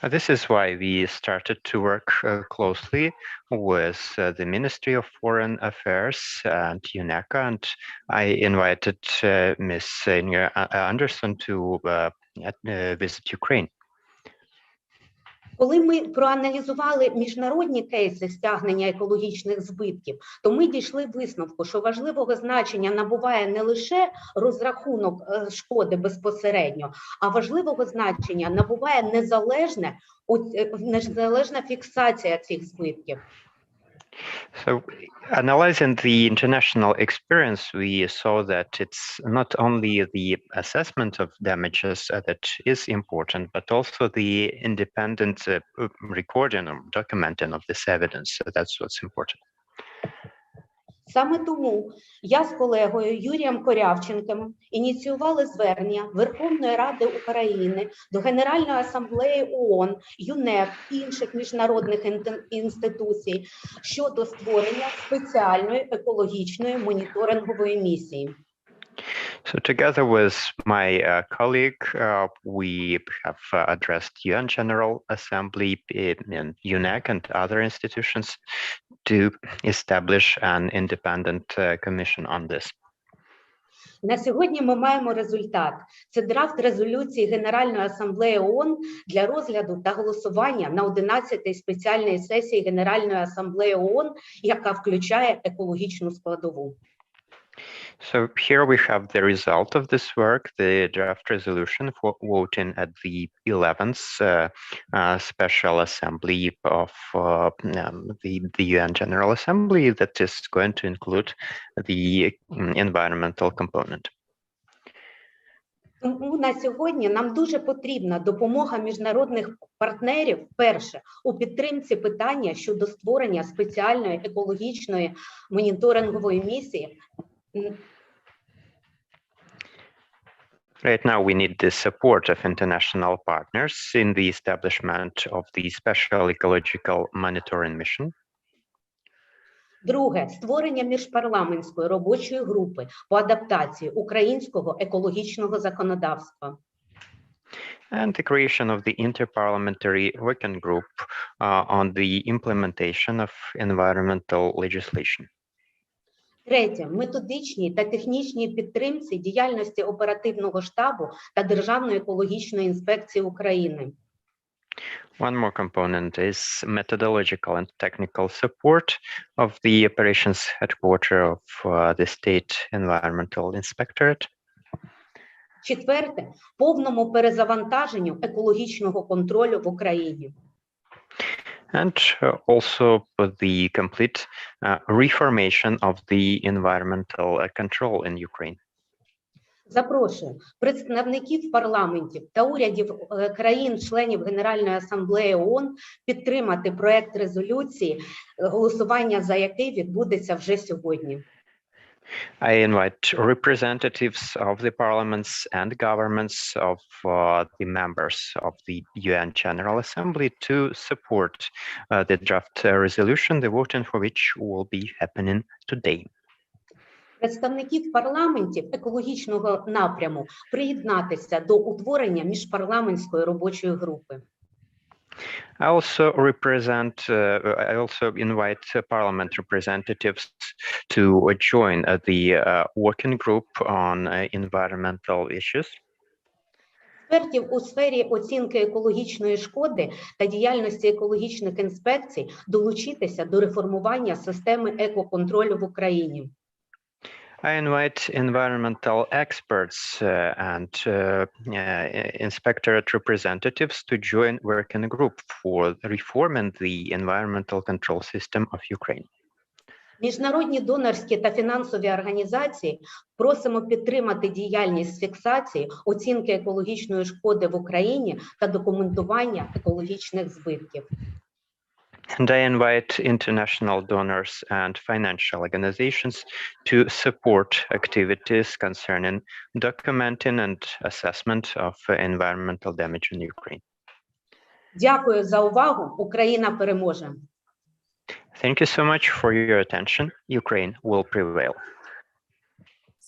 Speaker 9: This is why we started to work closely with the Ministry of Foreign Affairs and UNECA, and I invited Ms. Inger Anderson to visit Ukraine.
Speaker 8: Коли ми проаналізували міжнародні кейси стягнення екологічних збитків, то ми дійшли висновку, що важливого значення набуває не лише розрахунок шкоди безпосередньо, а важливого значення набуває незалежна фіксація цих збитків.
Speaker 9: So, analyzing the international experience, we saw that it's not only the assessment of damages that is important, but also the independent recording or documenting of this evidence. So that's what's important.
Speaker 8: Саме тому я з колегою Юрієм Корявченком ініціювали звернення Верховної Ради України до Генеральної асамблеї ООН, ЮНЕП і інших міжнародних інституцій щодо створення спеціальної екологічної моніторингової місії.
Speaker 9: So together with my colleague, we have addressed UN General Assembly, UNEC and other institutions to establish an independent commission on this.
Speaker 8: На сьогодні ми маємо результат. Це драфт резолюції Генеральної асамблеї ООН для розгляду та голосування на 11-й спеціальній сесії Генеральної асамблеї ООН, яка включає екологічну складову.
Speaker 9: So here we have the result of this work, the draft resolution for voting at the 11th Special Assembly of the UN General Assembly that is going to include the environmental component.
Speaker 8: Тому на сьогодні нам дуже потрібна допомога міжнародних партнерів, перше, у підтримці питання щодо створення спеціальної екологічної моніторингової місії.
Speaker 9: Right now, we need the support of international partners in the establishment of the Special Ecological Monitoring Mission.
Speaker 8: Друге, створення міжпарламентської робочої групи по адаптації українського екологічного законодавства.
Speaker 9: And the creation of the Interparliamentary Working Group on the implementation of environmental legislation.
Speaker 8: Третє, методичній та технічній підтримці діяльності оперативного штабу та Державної екологічної інспекції України.
Speaker 9: One more component is methodological and technical support of the operations headquarters of the State Environmental Inspectorate.
Speaker 8: Четверте, повному перезавантаженню екологічного контролю в Україні.
Speaker 9: And also the complete reformation of the environmental control in Ukraine.
Speaker 8: Запрошую представників парламентів та урядів країн-членів Генеральної асамблеї ООН підтримати проект резолюції, голосування за який відбудеться вже сьогодні.
Speaker 9: I invite representatives of the parliaments and governments of the members of the UN General Assembly to support the draft resolution, the voting for which will be happening today.
Speaker 8: Представників парламентів екологічного напряму приєднатися до утворення міжпарламентської робочої групи.
Speaker 9: I also invite parliament representatives to join the working group on environmental issues.
Speaker 8: Експертів у сфері оцінки екологічної шкоди та діяльності екологічних інспекцій долучитися до реформування системи екоконтролю в Україні.
Speaker 9: I invite environmental experts and inspectorate representatives to join working group for reforming the environmental control system of Ukraine.
Speaker 8: Міжнародні донорські та фінансові організації просимо підтримати діяльність з фіксації, оцінки екологічної шкоди в Україні та документування екологічних збитків.
Speaker 9: And I invite international donors and financial organizations to support activities concerning documenting and assessment of environmental damage in Ukraine.
Speaker 8: Дякую за увагу. Україна переможе.
Speaker 9: Thank you so much for your attention. Ukraine will prevail.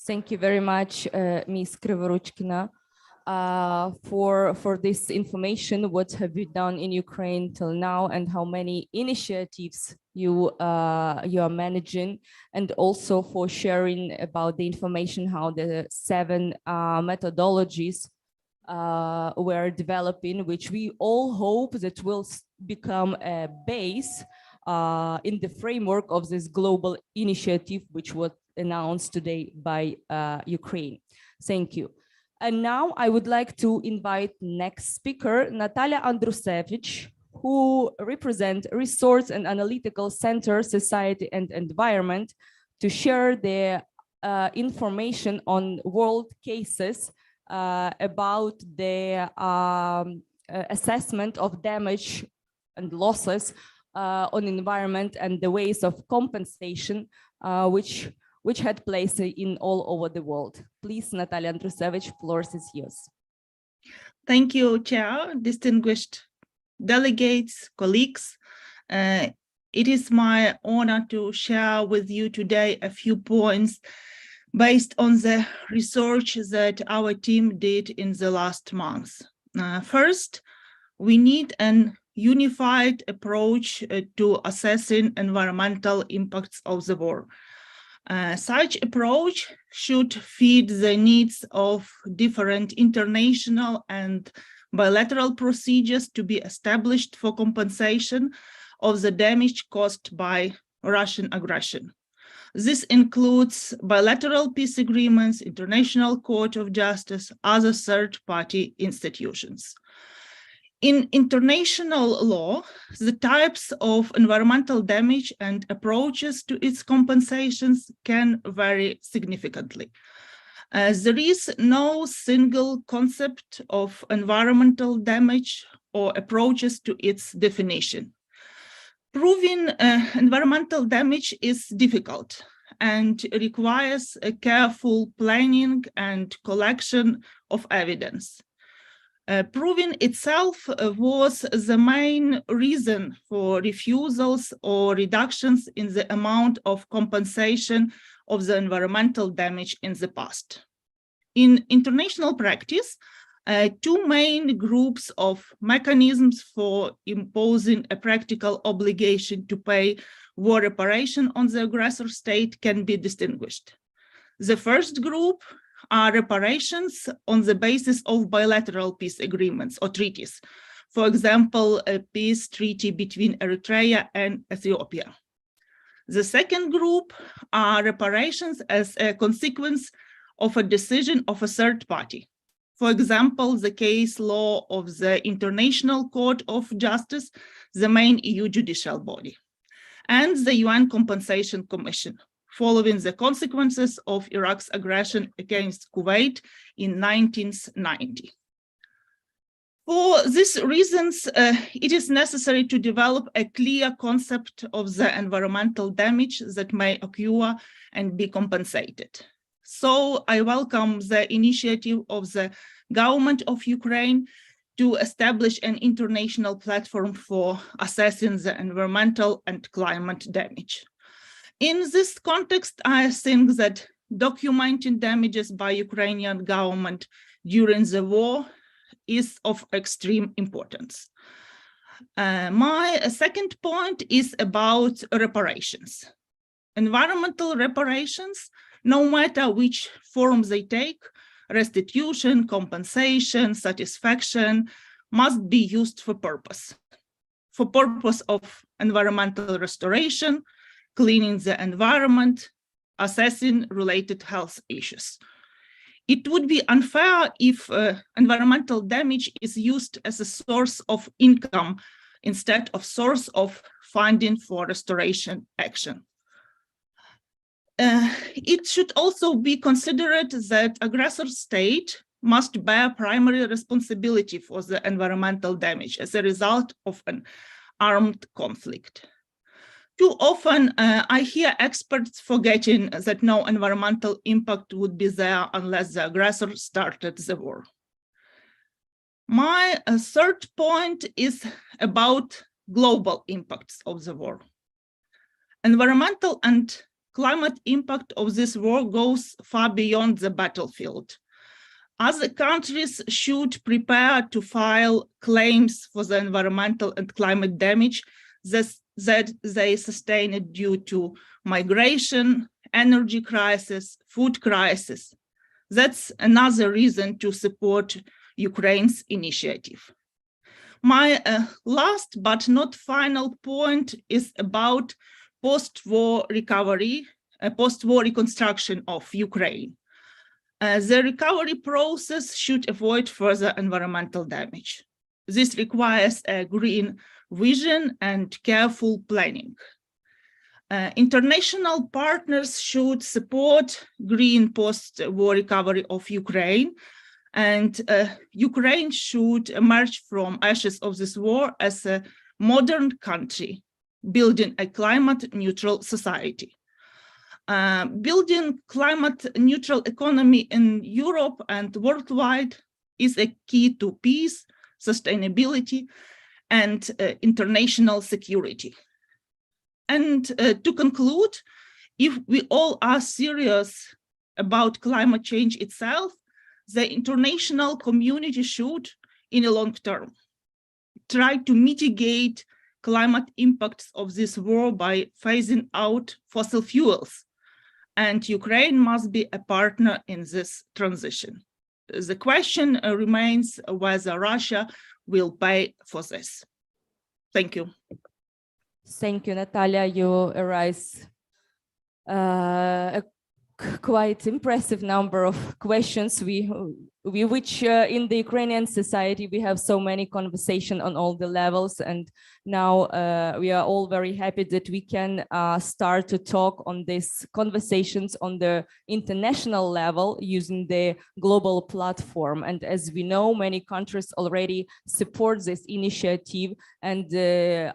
Speaker 1: Thank you very much, Ms. Krivoruchkina, for this information. What have you done in Ukraine till now, and how many initiatives you are managing, and also for sharing about the information how the 7 methodologies were developing, which we all hope that will become a base in the framework of this global initiative, which was announced today by Ukraine. Thank you. And now I would like to invite next speaker, Natalia Andrusevich, who represent Resource and Analytical Center, Society and Environment, to share their information on world cases about the assessment of damage and losses on environment and the ways of compensation, which had place in all over the world. Please, Natalia Andrusevich, floor is yours.
Speaker 10: Thank you, Chair, distinguished delegates, colleagues. It is my honor to share with you today a few points based on the research that our team did in the last months. First, we need an unified approach to assessing environmental impacts of the war. Such approach should feed the needs of different international and bilateral procedures to be established for compensation of the damage caused by Russian aggression. This includes bilateral peace agreements, International Court of Justice, other third-party institutions. In international law, the types of environmental damage and approaches to its compensations can vary significantly. There is no single concept of environmental damage or approaches to its definition. Proving environmental damage is difficult and requires a careful planning and collection of evidence. Proving itself was the main reason for refusals or reductions in the amount of compensation of the environmental damage in the past. In international practice, two main groups of mechanisms for imposing a practical obligation to pay war reparation on the aggressor state can be distinguished. The first group are reparations on the basis of bilateral peace agreements or treaties. For example, a peace treaty between Eritrea and Ethiopia. The second group are reparations as a consequence of a decision of a third party. For example, the case law of the International Court of Justice, the main EU judicial body, and the UN Compensation Commission, following the consequences of Iraq's aggression against Kuwait in 1990. For these reasons, it is necessary to develop a clear concept of the environmental damage that may occur and be compensated. So I welcome the initiative of the government of Ukraine to establish an international platform for assessing the environmental and climate damage. In this context, I think that documenting damages by Ukrainian government during the war is of extreme importance. My second point is about reparations. Environmental reparations, no matter which form they take, restitution, compensation, satisfaction, must be used for purpose of environmental restoration, cleaning the environment, assessing related health issues. It would be unfair if environmental damage is used as a source of income instead of source of funding for restoration action. It should also be considered that aggressor state must bear primary responsibility for the environmental damage as a result of an armed conflict. Too often, I hear experts forgetting that no environmental impact would be there unless the aggressor started the war. My third point is about global impacts of the war. Environmental and climate impact of this war goes far beyond the battlefield. Other countries should prepare to file claims for the environmental and climate damage that they sustained due to migration, energy crisis, food crisis. That's another reason to support Ukraine's initiative. My last but not final point is about post-war recovery, post-war reconstruction of Ukraine. The recovery process should avoid further environmental damage. This requires a green vision and careful planning. International partners should support green post-war recovery of Ukraine, and Ukraine should emerge from ashes of this war as a modern country, building a climate-neutral society. Building climate-neutral economy in Europe and worldwide is a key to peace, sustainability, and international security. And to conclude, if we all are serious about climate change itself, the international community should, in the long term, try to mitigate climate impacts of this war by phasing out fossil fuels. And Ukraine must be a partner in this transition. The question remains whether Russia will pay for this. Thank you.
Speaker 1: Thank you, Natalia. You raise quite impressive number of questions which in the Ukrainian society we have so many conversation on all the levels, and now we are all very happy that we can start to talk on these conversations on the international level using the global platform. And as we know, many countries already support this initiative, and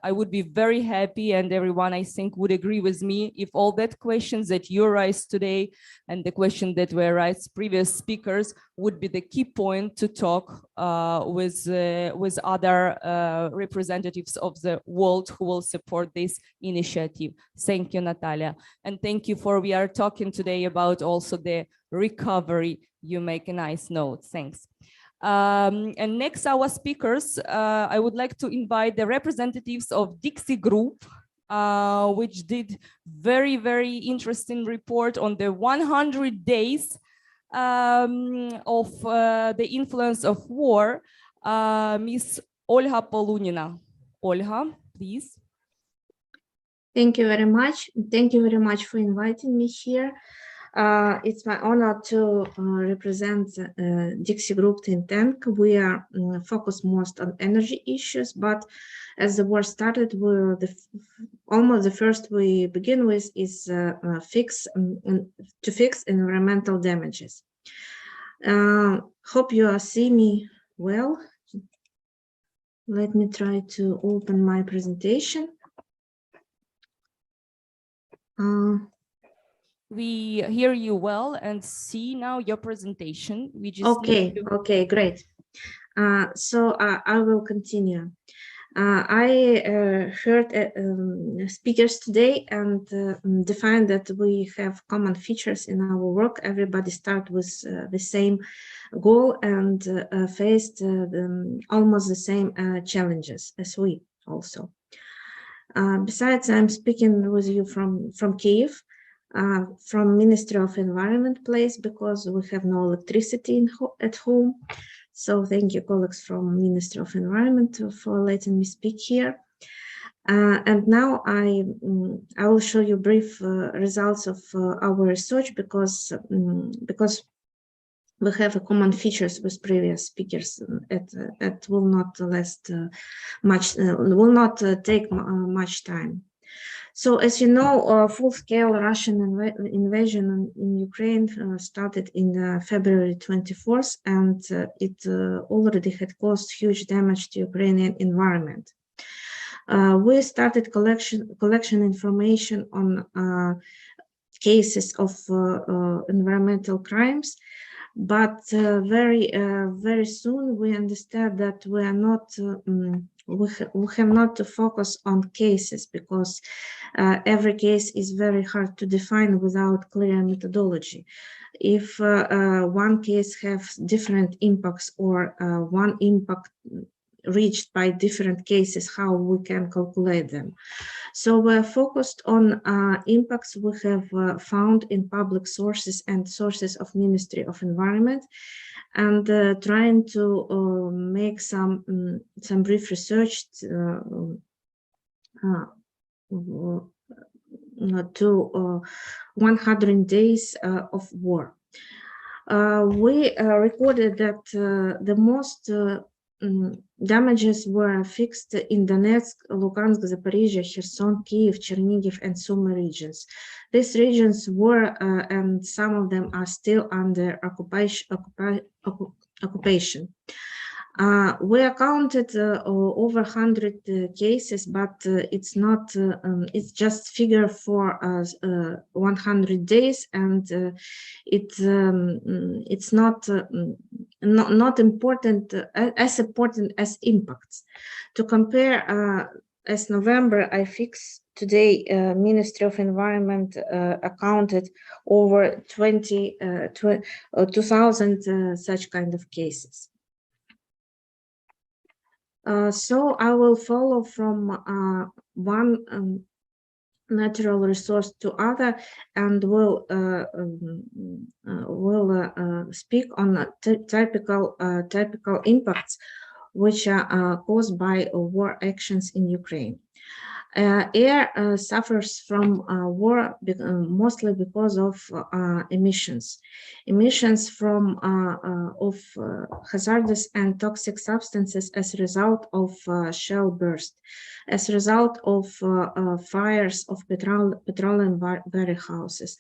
Speaker 1: I would be very happy, and everyone I think would agree with me, if all that questions that you raised today and the question that were raised previous speakers would be the key point to talk with other representatives of the world who will support this initiative. Thank you, Natalia. And thank you for, we are talking today about also the recovery. You make a nice note, thanks. And next, our speakers, I would like to invite the representatives of Dixie Group, which did very, very interesting report on the 100 days of the influence of war. Miss Olga Polunina. Olga, please.
Speaker 7: Thank you very much. Thank you very much for inviting me here. It's my honor to represent Dixie Group think tank. We are focused most on energy issues, but as the war started, almost the first we begin with is to fix environmental damages. Hope you are seeing me well. Let me try to open my presentation.
Speaker 1: We hear you well and see now your presentation. We just
Speaker 7: okay, great. So I will continue. I heard speakers today and defined that we have common features in our work. Everybody start with the same goal and faced almost the same challenges as we also. Besides, I'm speaking with you from Kyiv, from Ministry of Environment place, because we have no electricity at home. So thank you, colleagues from Ministry of Environment, for letting me speak here. And now I will show you brief results of our research, because we have a common features with previous speakers. It will not last much, will not take much time. So, as you know, full-scale Russian invasion in Ukraine started in February 24th, and it already had caused huge damage to Ukrainian environment. We started collection information on cases of environmental crimes, but very soon we understand that we are not we have not to focus on cases, because every case is very hard to define without clear methodology. If one case has different impacts, or one impact reached by different cases, how we can calculate them. So we're focused on impacts we have found in public sources and sources of Ministry of Environment, and trying to make some brief research to 100 days of war. We recorded that the most damages were fixed in Donetsk, Lugansk, Zaporizhia, Kherson, Kyiv, Chernihiv, and Sumy regions. These regions were, and some of them are still under occupation. We accounted over 100 cases, but it's not. It's just figure for 100 days, and it's not important as important as impacts. To compare, as November, I fixed today. Ministry of Environment accounted over 2,000 such kind of cases. So I will follow from one natural resource to other, and will speak on typical impacts which are caused by war actions in Ukraine. Air suffers from war mostly because of emissions. Emissions from hazardous and toxic substances as a result of shell burst, as a result of fires of petroleum warehouses,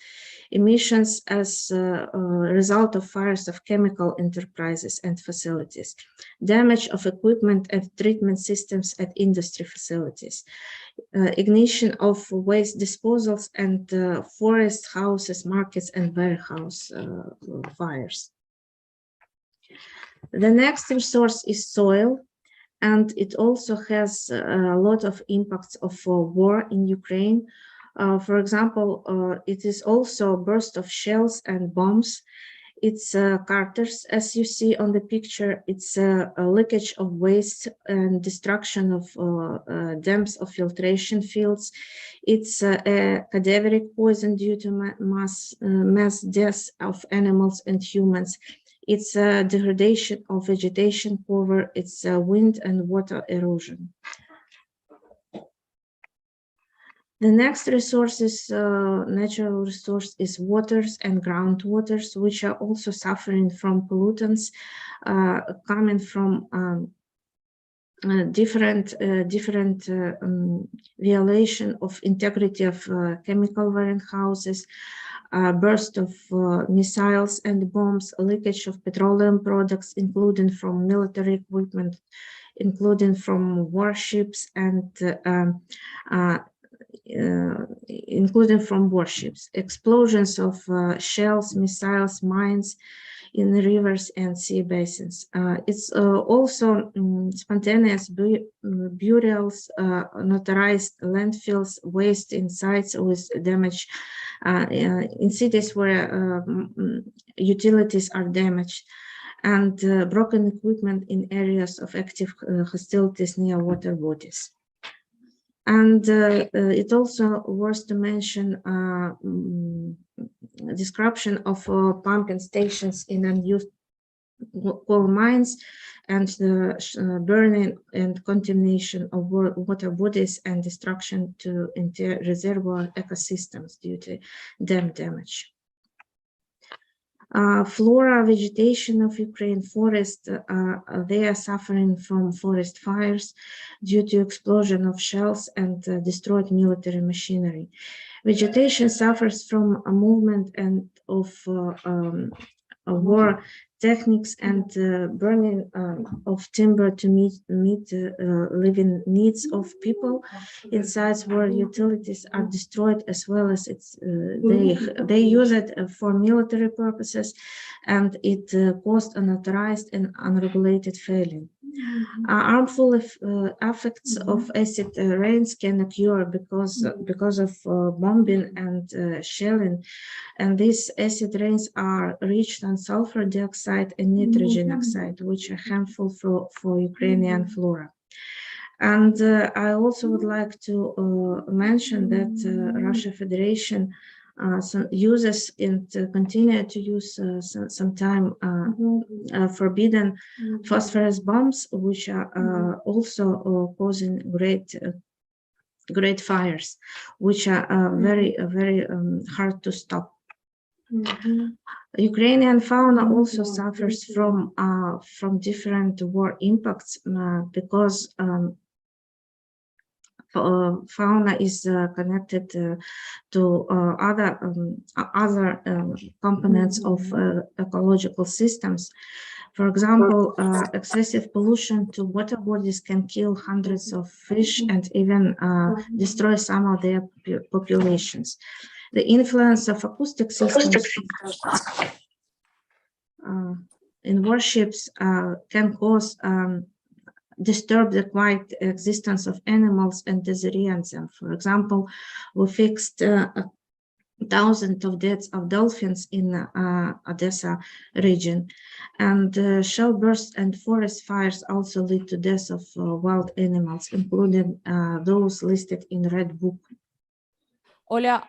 Speaker 7: emissions as a result of fires of chemical enterprises and facilities, damage of equipment and treatment systems at industry facilities, ignition of waste disposals and forest houses, markets and warehouse fires. The next resource is soil, and it also has a lot of impacts of war in Ukraine. For example, it is also burst of shells and bombs. It's craters, as you see on the picture. It's a leakage of waste and destruction of dams of filtration fields. It's a cadaveric poison due to mass deaths of animals and humans. It's a degradation of vegetation cover. It's wind and water erosion. The next resource is natural resource is waters and groundwaters, which are also suffering from pollutants coming from different violation of integrity of chemical warehouses, burst of missiles and bombs, leakage of petroleum products, including from military equipment, including from warships and including from warships, explosions of shells, missiles, mines in the rivers and sea basins. It's also spontaneous burials, notarized landfills, waste in sites with damage in cities where utilities are damaged, and broken equipment in areas of active hostilities near water bodies. And it also worth to mention description of pumping stations in unused coal mines and the burning and contamination of water bodies and destruction to entire reservoir ecosystems due to dam damage. Flora, vegetation of Ukraine forest, they are suffering from forest fires due to explosion of shells and destroyed military machinery. Vegetation suffers from a movement and of war techniques and burning of timber to meet living needs of people in sites where utilities are destroyed, as well as it's they use it for military purposes, and it caused unauthorized and unregulated felling. Harmful effects of acid rains can occur because of bombing and shelling, and these acid rains are rich in sulfur dioxide and nitrogen oxide, which are harmful for Ukrainian flora. And I also would like to mention that Russia Federation uses and continue to use some time forbidden phosphorus bombs, which are also causing great fires, which are very hard to stop. Ukrainian fauna also suffers from different war impacts because fauna is connected to other components of ecological systems. For example, excessive pollution to water bodies can kill hundreds of fish and even destroy some of their populations. The influence of acoustic systems in warships can cause disturb the quiet existence of animals and disorient them. For example, we fixed thousands of deaths of dolphins in Odessa region, and shell bursts and forest fires also lead to deaths of wild animals, including those listed in Red Book.
Speaker 1: Oля,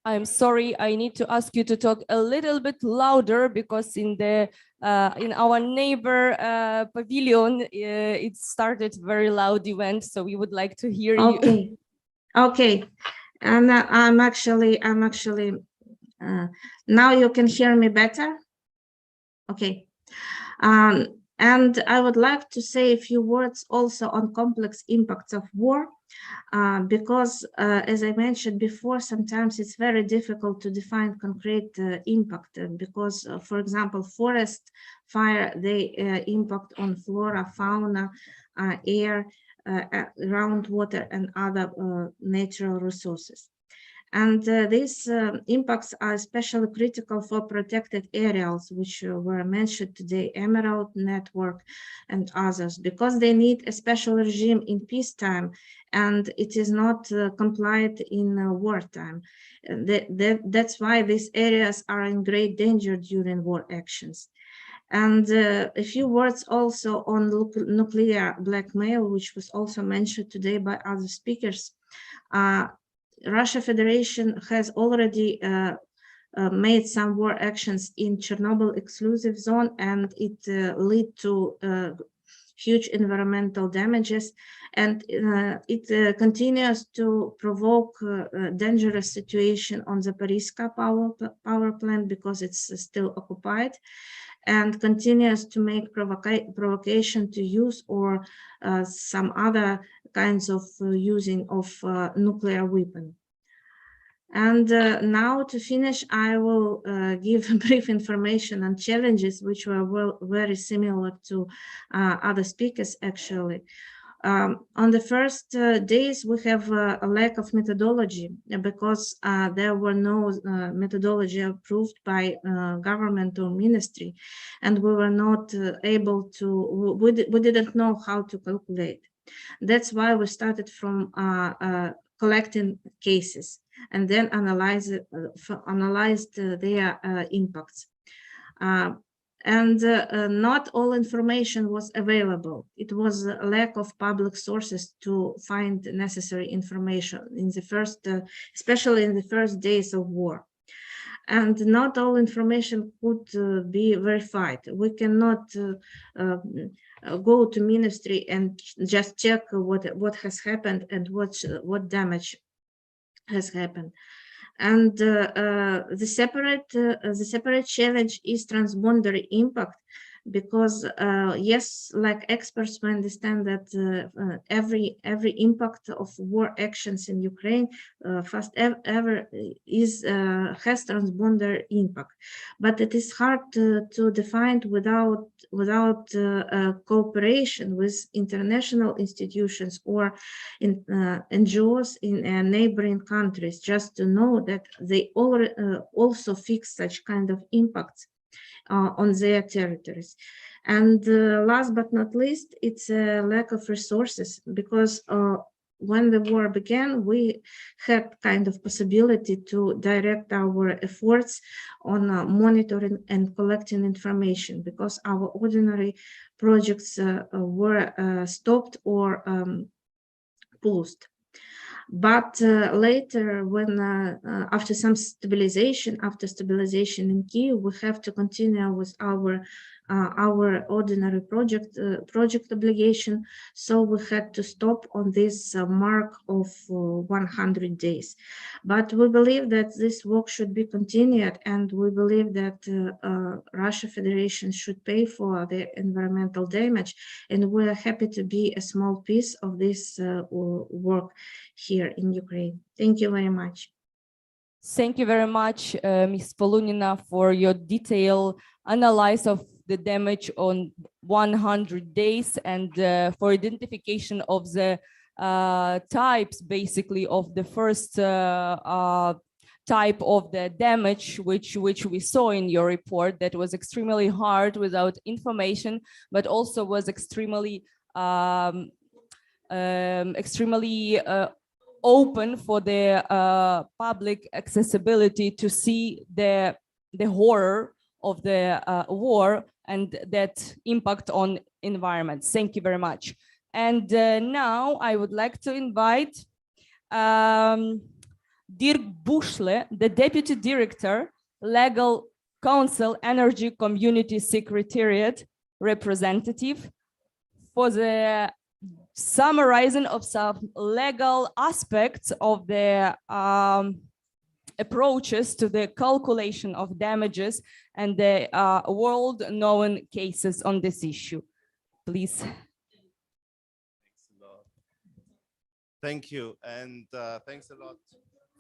Speaker 1: I'm sorry, I need to ask you to talk a little bit louder because in our neighbor pavilion, it started very loud event, so we would like to hear you.
Speaker 7: Okay. Okay, and I'm actually now you can hear me better. Okay. And I would like to say a few words also on complex impacts of war, because as I mentioned before, sometimes it's very difficult to define concrete impact because, for example, forest fire, they impact on flora, fauna, air, groundwater, and other natural resources. And these impacts are especially critical for protected areas, which were mentioned today, Emerald Network and others, because they need a special regime in peacetime, and it is not compliant in wartime. That's why these areas are in great danger during war actions. And a few words also on nuclear blackmail, which was also mentioned today by other speakers. Russia Federation has already made some war actions in Chernobyl exclusive zone, and it led to huge environmental damages, and it continues to provoke a dangerous situation on the Zaporizhzhia power plant because it's still occupied, and continues to make provocation to use or some other kinds of using of nuclear weapon. And now to finish, I will give brief information on challenges which were very similar to other speakers actually. On the first days, we have a lack of methodology because there were no methodology approved by government or ministry, and we were not able to, we didn't know how to calculate. That's why we started from collecting cases and then analyzed their impacts. And not all information was available. It was a lack of public sources to find necessary information in the first, especially in the first days of war. And not all information could be verified. We cannot go to ministry and just check what has happened and what damage has happened. And the separate challenge is transboundary impact, because yes, like experts, we understand that every impact of war actions in Ukraine first ever is has transboundary impact, but it is hard to define without cooperation with international institutions or in NGOs in neighboring countries, just to know that they also fix such kind of impacts on their territories. And last but not least, it's a lack of resources, because when the war began, we had kind of possibility to direct our efforts on monitoring and collecting information, because our ordinary projects were stopped or paused. But later, when after some stabilization, in Kyiv, we have to continue with our ordinary project obligation. So we had to stop on this mark of 100 days. But we believe that this work should be continued, and we believe that Russia Federation should pay for the environmental damage, and we are happy to be a small piece of this work here in Ukraine. Thank you very much.
Speaker 1: Thank you very much, Ms. Polunina, for your detailed analysis of the damage on 100 days and for identification of the types, basically, of the first type of the damage which we saw in your report, that was extremely hard without information, but also was extremely open for the public accessibility to see the horror of the war and that impact on environment. Thank you very much. And now I would like to invite Dirk Bushle, the Deputy Director, Legal Counsel, Energy Community Secretariat representative, for the summarizing of some legal aspects of the approaches to the calculation of damages and the world-known cases on this issue. Please.
Speaker 5: Thank you, and thanks a lot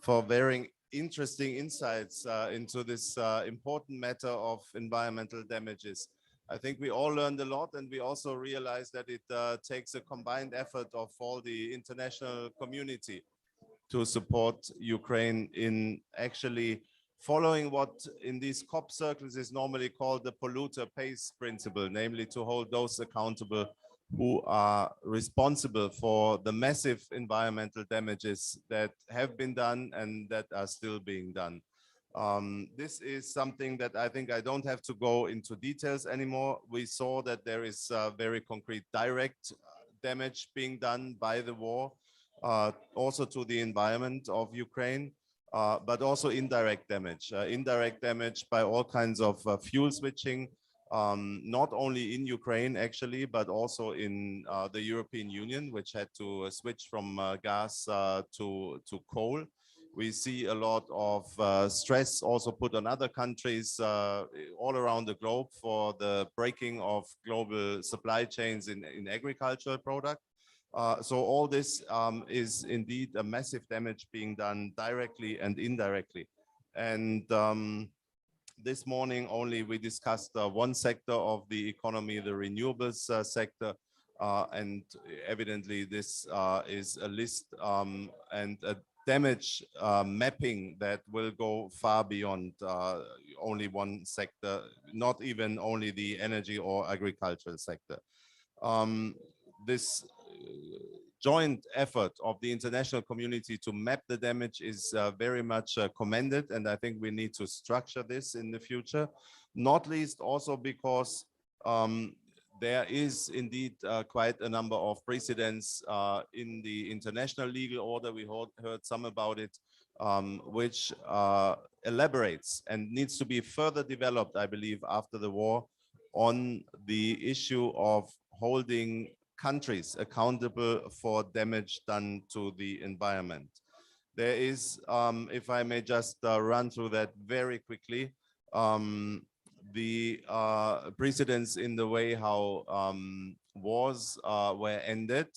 Speaker 5: for very interesting insights into this important matter of environmental damages. I think we all learned a lot, and we also realized that it takes a combined effort of all the international community to support Ukraine in actually following what in these COP circles is normally called the polluter pays principle, namely to hold those accountable who are responsible for the massive environmental damages that have been done and that are still being done. This is something that I think I don't have to go into details anymore. We saw that there is very concrete direct damage being done by the war, also to the environment of Ukraine, but also indirect damage. Indirect damage by all kinds of fuel switching, not only in Ukraine actually, but also in the European Union, which had to switch from gas to coal. We see a lot of stress also put on other countries all around the globe for the breaking of global supply chains in agricultural products. So all this is indeed a massive damage being done directly and indirectly. And this morning only we discussed one sector of the economy, the renewables sector, and evidently this is a list and a damage mapping that will go far beyond only one sector, not even only the energy or agricultural sector. This joint effort of the international community to map the damage is very much commended, and I think we need to structure this in the future, not least also because there is indeed quite a number of precedents in the international legal order. We heard some about it, which elaborates and needs to be further developed, I believe, after the war, on the issue of holding countries accountable for damage done to the environment. There is, if I may just run through that very quickly, the precedents in the way how wars were ended.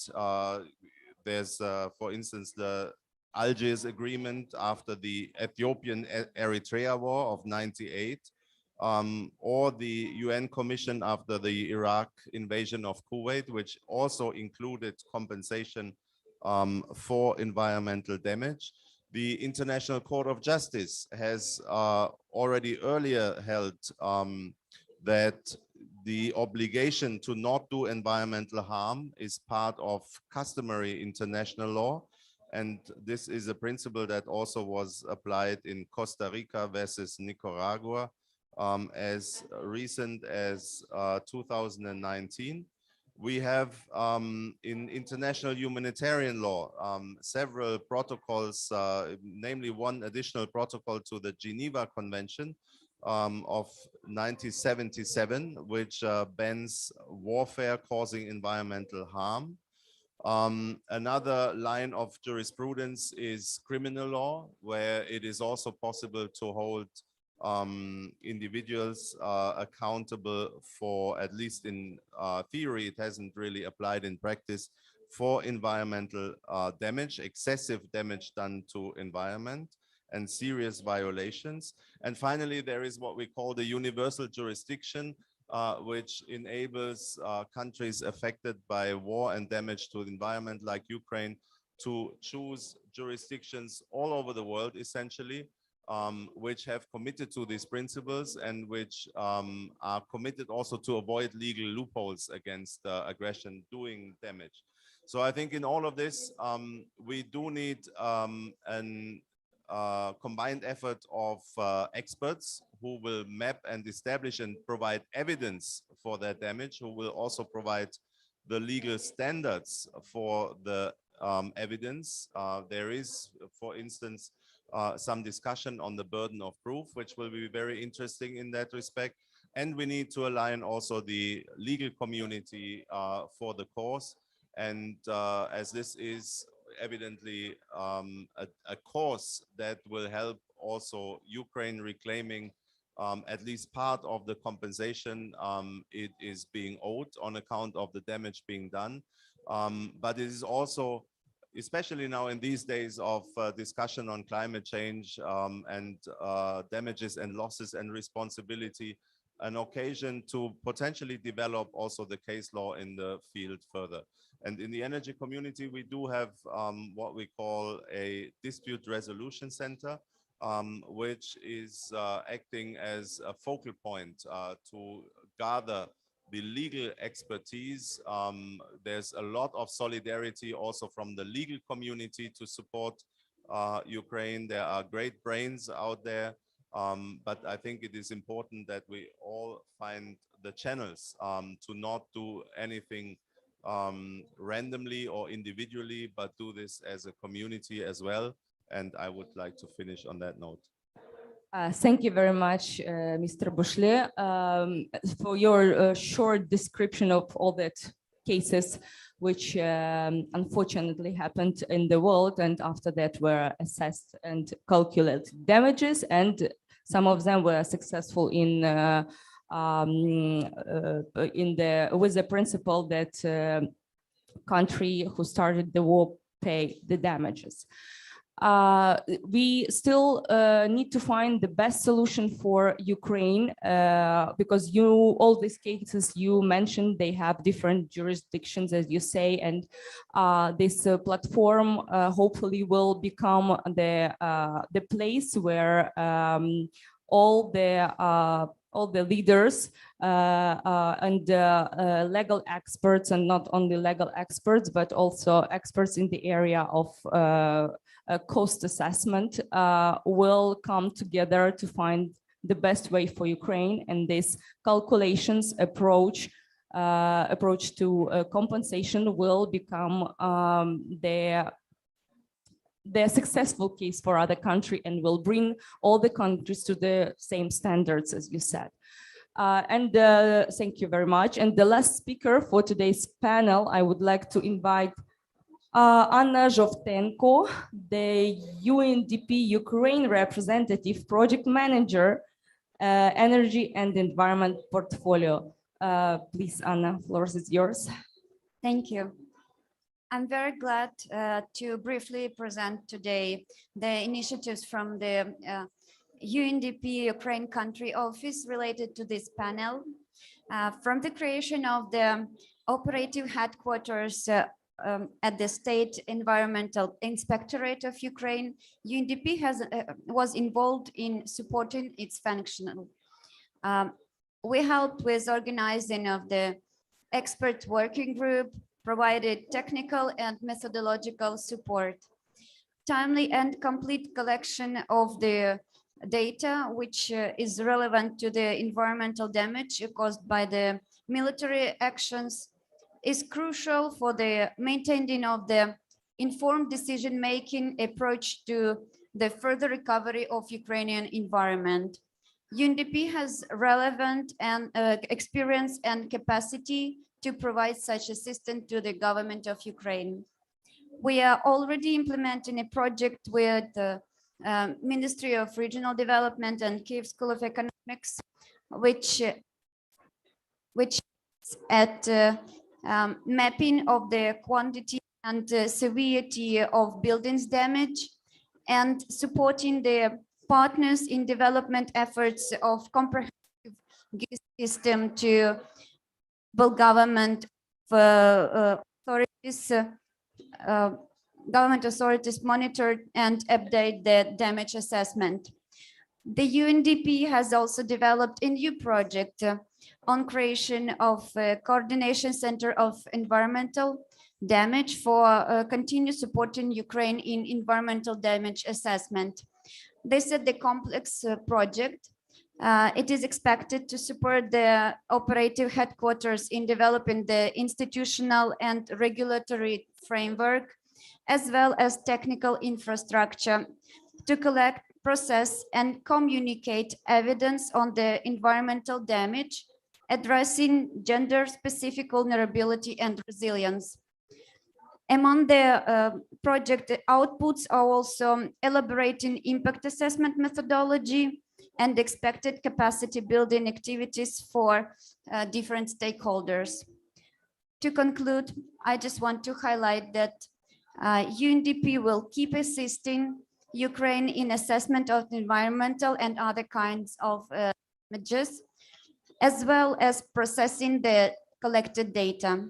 Speaker 5: There's, for instance, the Algiers Agreement after the Ethiopian-Eritrea War of '98. Or the UN Commission after the Iraq invasion of Kuwait, which also included compensation for environmental damage. The International Court of Justice has already earlier held that the obligation to not do environmental harm is part of customary international law. And this is a principle that also was applied in Costa Rica versus Nicaragua as recent as 2019. We have in international humanitarian law several protocols, namely one additional protocol to the Geneva Convention of 1977, which bans warfare causing environmental harm. Another line of jurisprudence is criminal law, where it is also possible to hold individuals accountable for, at least in theory, it hasn't really applied in practice, for environmental damage, excessive damage done to environment, and serious violations. And finally, there is what we call the universal jurisdiction, which enables countries affected by war and damage to the environment, like Ukraine, to choose jurisdictions all over the world, essentially, which have committed to these principles and which are committed also to avoid legal loopholes against aggression doing damage. So I think in all of this, we do need a combined effort of experts who will map and establish and provide evidence for that damage, who will also provide the legal standards for the evidence. There is, for instance, some discussion on the burden of proof, which will be very interesting in that respect. And we need to align also the legal community for the cause. And as this is evidently a course that will help also Ukraine reclaiming at least part of the compensation it is being owed on account of the damage being done. But it is also, especially now in these days of discussion on climate change and damages and losses and responsibility, an occasion to potentially develop also the case law in the field further. And in the energy community, we do have what we call a dispute resolution center, which is acting as a focal point to gather the legal expertise. There's a lot of solidarity also from the legal community to support Ukraine. There are great brains out there, but I think it is important that we all find the channels to not do anything randomly or individually, but do this as a community as well. And I would like to finish on that note.
Speaker 1: Thank you very much, Mr. Bouchle, for your short description of all that cases which unfortunately happened in the world, and after that were assessed and calculated damages, and some of them were successful with the principle that country who started the war pay the damages. We still need to find the best solution for Ukraine because all these cases you mentioned, they have different jurisdictions, as you say, and this platform hopefully will become the place where all the leaders and legal experts, and not only legal experts, but also experts in the area of cost assessment will come together to find the best way for Ukraine. And this calculations approach to compensation will become the successful case for other country, and will bring all the countries to the same standards, as you said. Thank you very much. And the last speaker for today's panel, I would like to invite Anna Zhovtenko, the UNDP Ukraine representative, project manager, energy and environment portfolio. Please, Anna, floor is yours.
Speaker 11: Thank you. I'm very glad to briefly present today the initiatives from the UNDP Ukraine Country Office related to this panel. From the creation of the operative headquarters at the State Environmental Inspectorate of Ukraine, UNDP was involved in supporting its functioning. We helped with organizing of the expert working group, provided technical and methodological support, timely and complete collection of the data which is relevant to the environmental damage caused by the military actions is crucial for the maintaining of the informed decision-making approach to the further recovery of Ukrainian environment. UNDP has relevant and experience and capacity to provide such assistance to the government of Ukraine. We are already implementing a project with the Ministry of Regional Development and Kyiv School of Economics, which is at mapping of the quantity and severity of buildings damage, and supporting the partners in development efforts of comprehensive system to government authorities monitor and update the damage assessment. The UNDP has also developed a new project on creation of a coordination center of environmental damage for continue supporting Ukraine in environmental damage assessment. This is the complex project. It is expected to support the operative headquarters in developing the institutional and regulatory framework, as well as technical infrastructure to collect, process, and communicate evidence on the environmental damage, addressing gender-specific vulnerability and resilience. Among the project outputs are also elaborating impact assessment methodology and expected capacity building activities for different stakeholders. To conclude, I just want to highlight that UNDP will keep assisting Ukraine in assessment of environmental and other kinds of damages, as well as processing the collected data.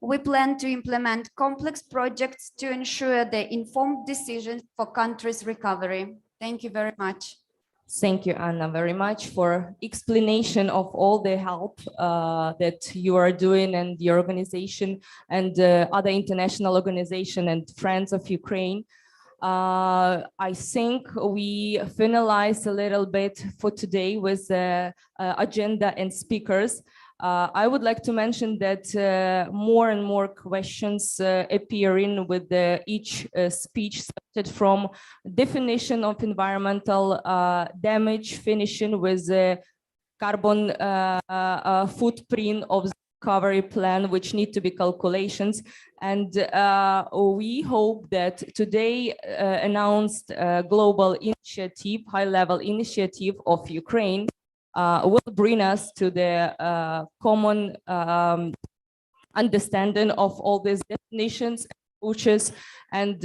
Speaker 11: We plan to implement complex projects to ensure the informed decisions for countries' recovery. Thank you very much.
Speaker 1: Thank you, Anna, very much for explanation of all the help that you are doing and the organization and other international organization and friends of Ukraine. I think we finalized a little bit for today with the agenda and speakers. I would like to mention that more and more questions appearing with each speech, started from definition of environmental damage, finishing with the carbon footprint of the recovery plan, which need to be calculations. And we hope that today announced global initiative, high-level initiative of Ukraine will bring us to the common understanding of all these definitions, approaches, and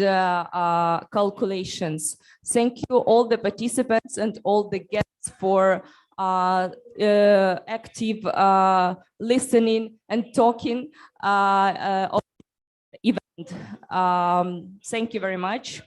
Speaker 1: calculations. Thank you all the participants and all the guests for active listening and talking of the event. Thank you very much.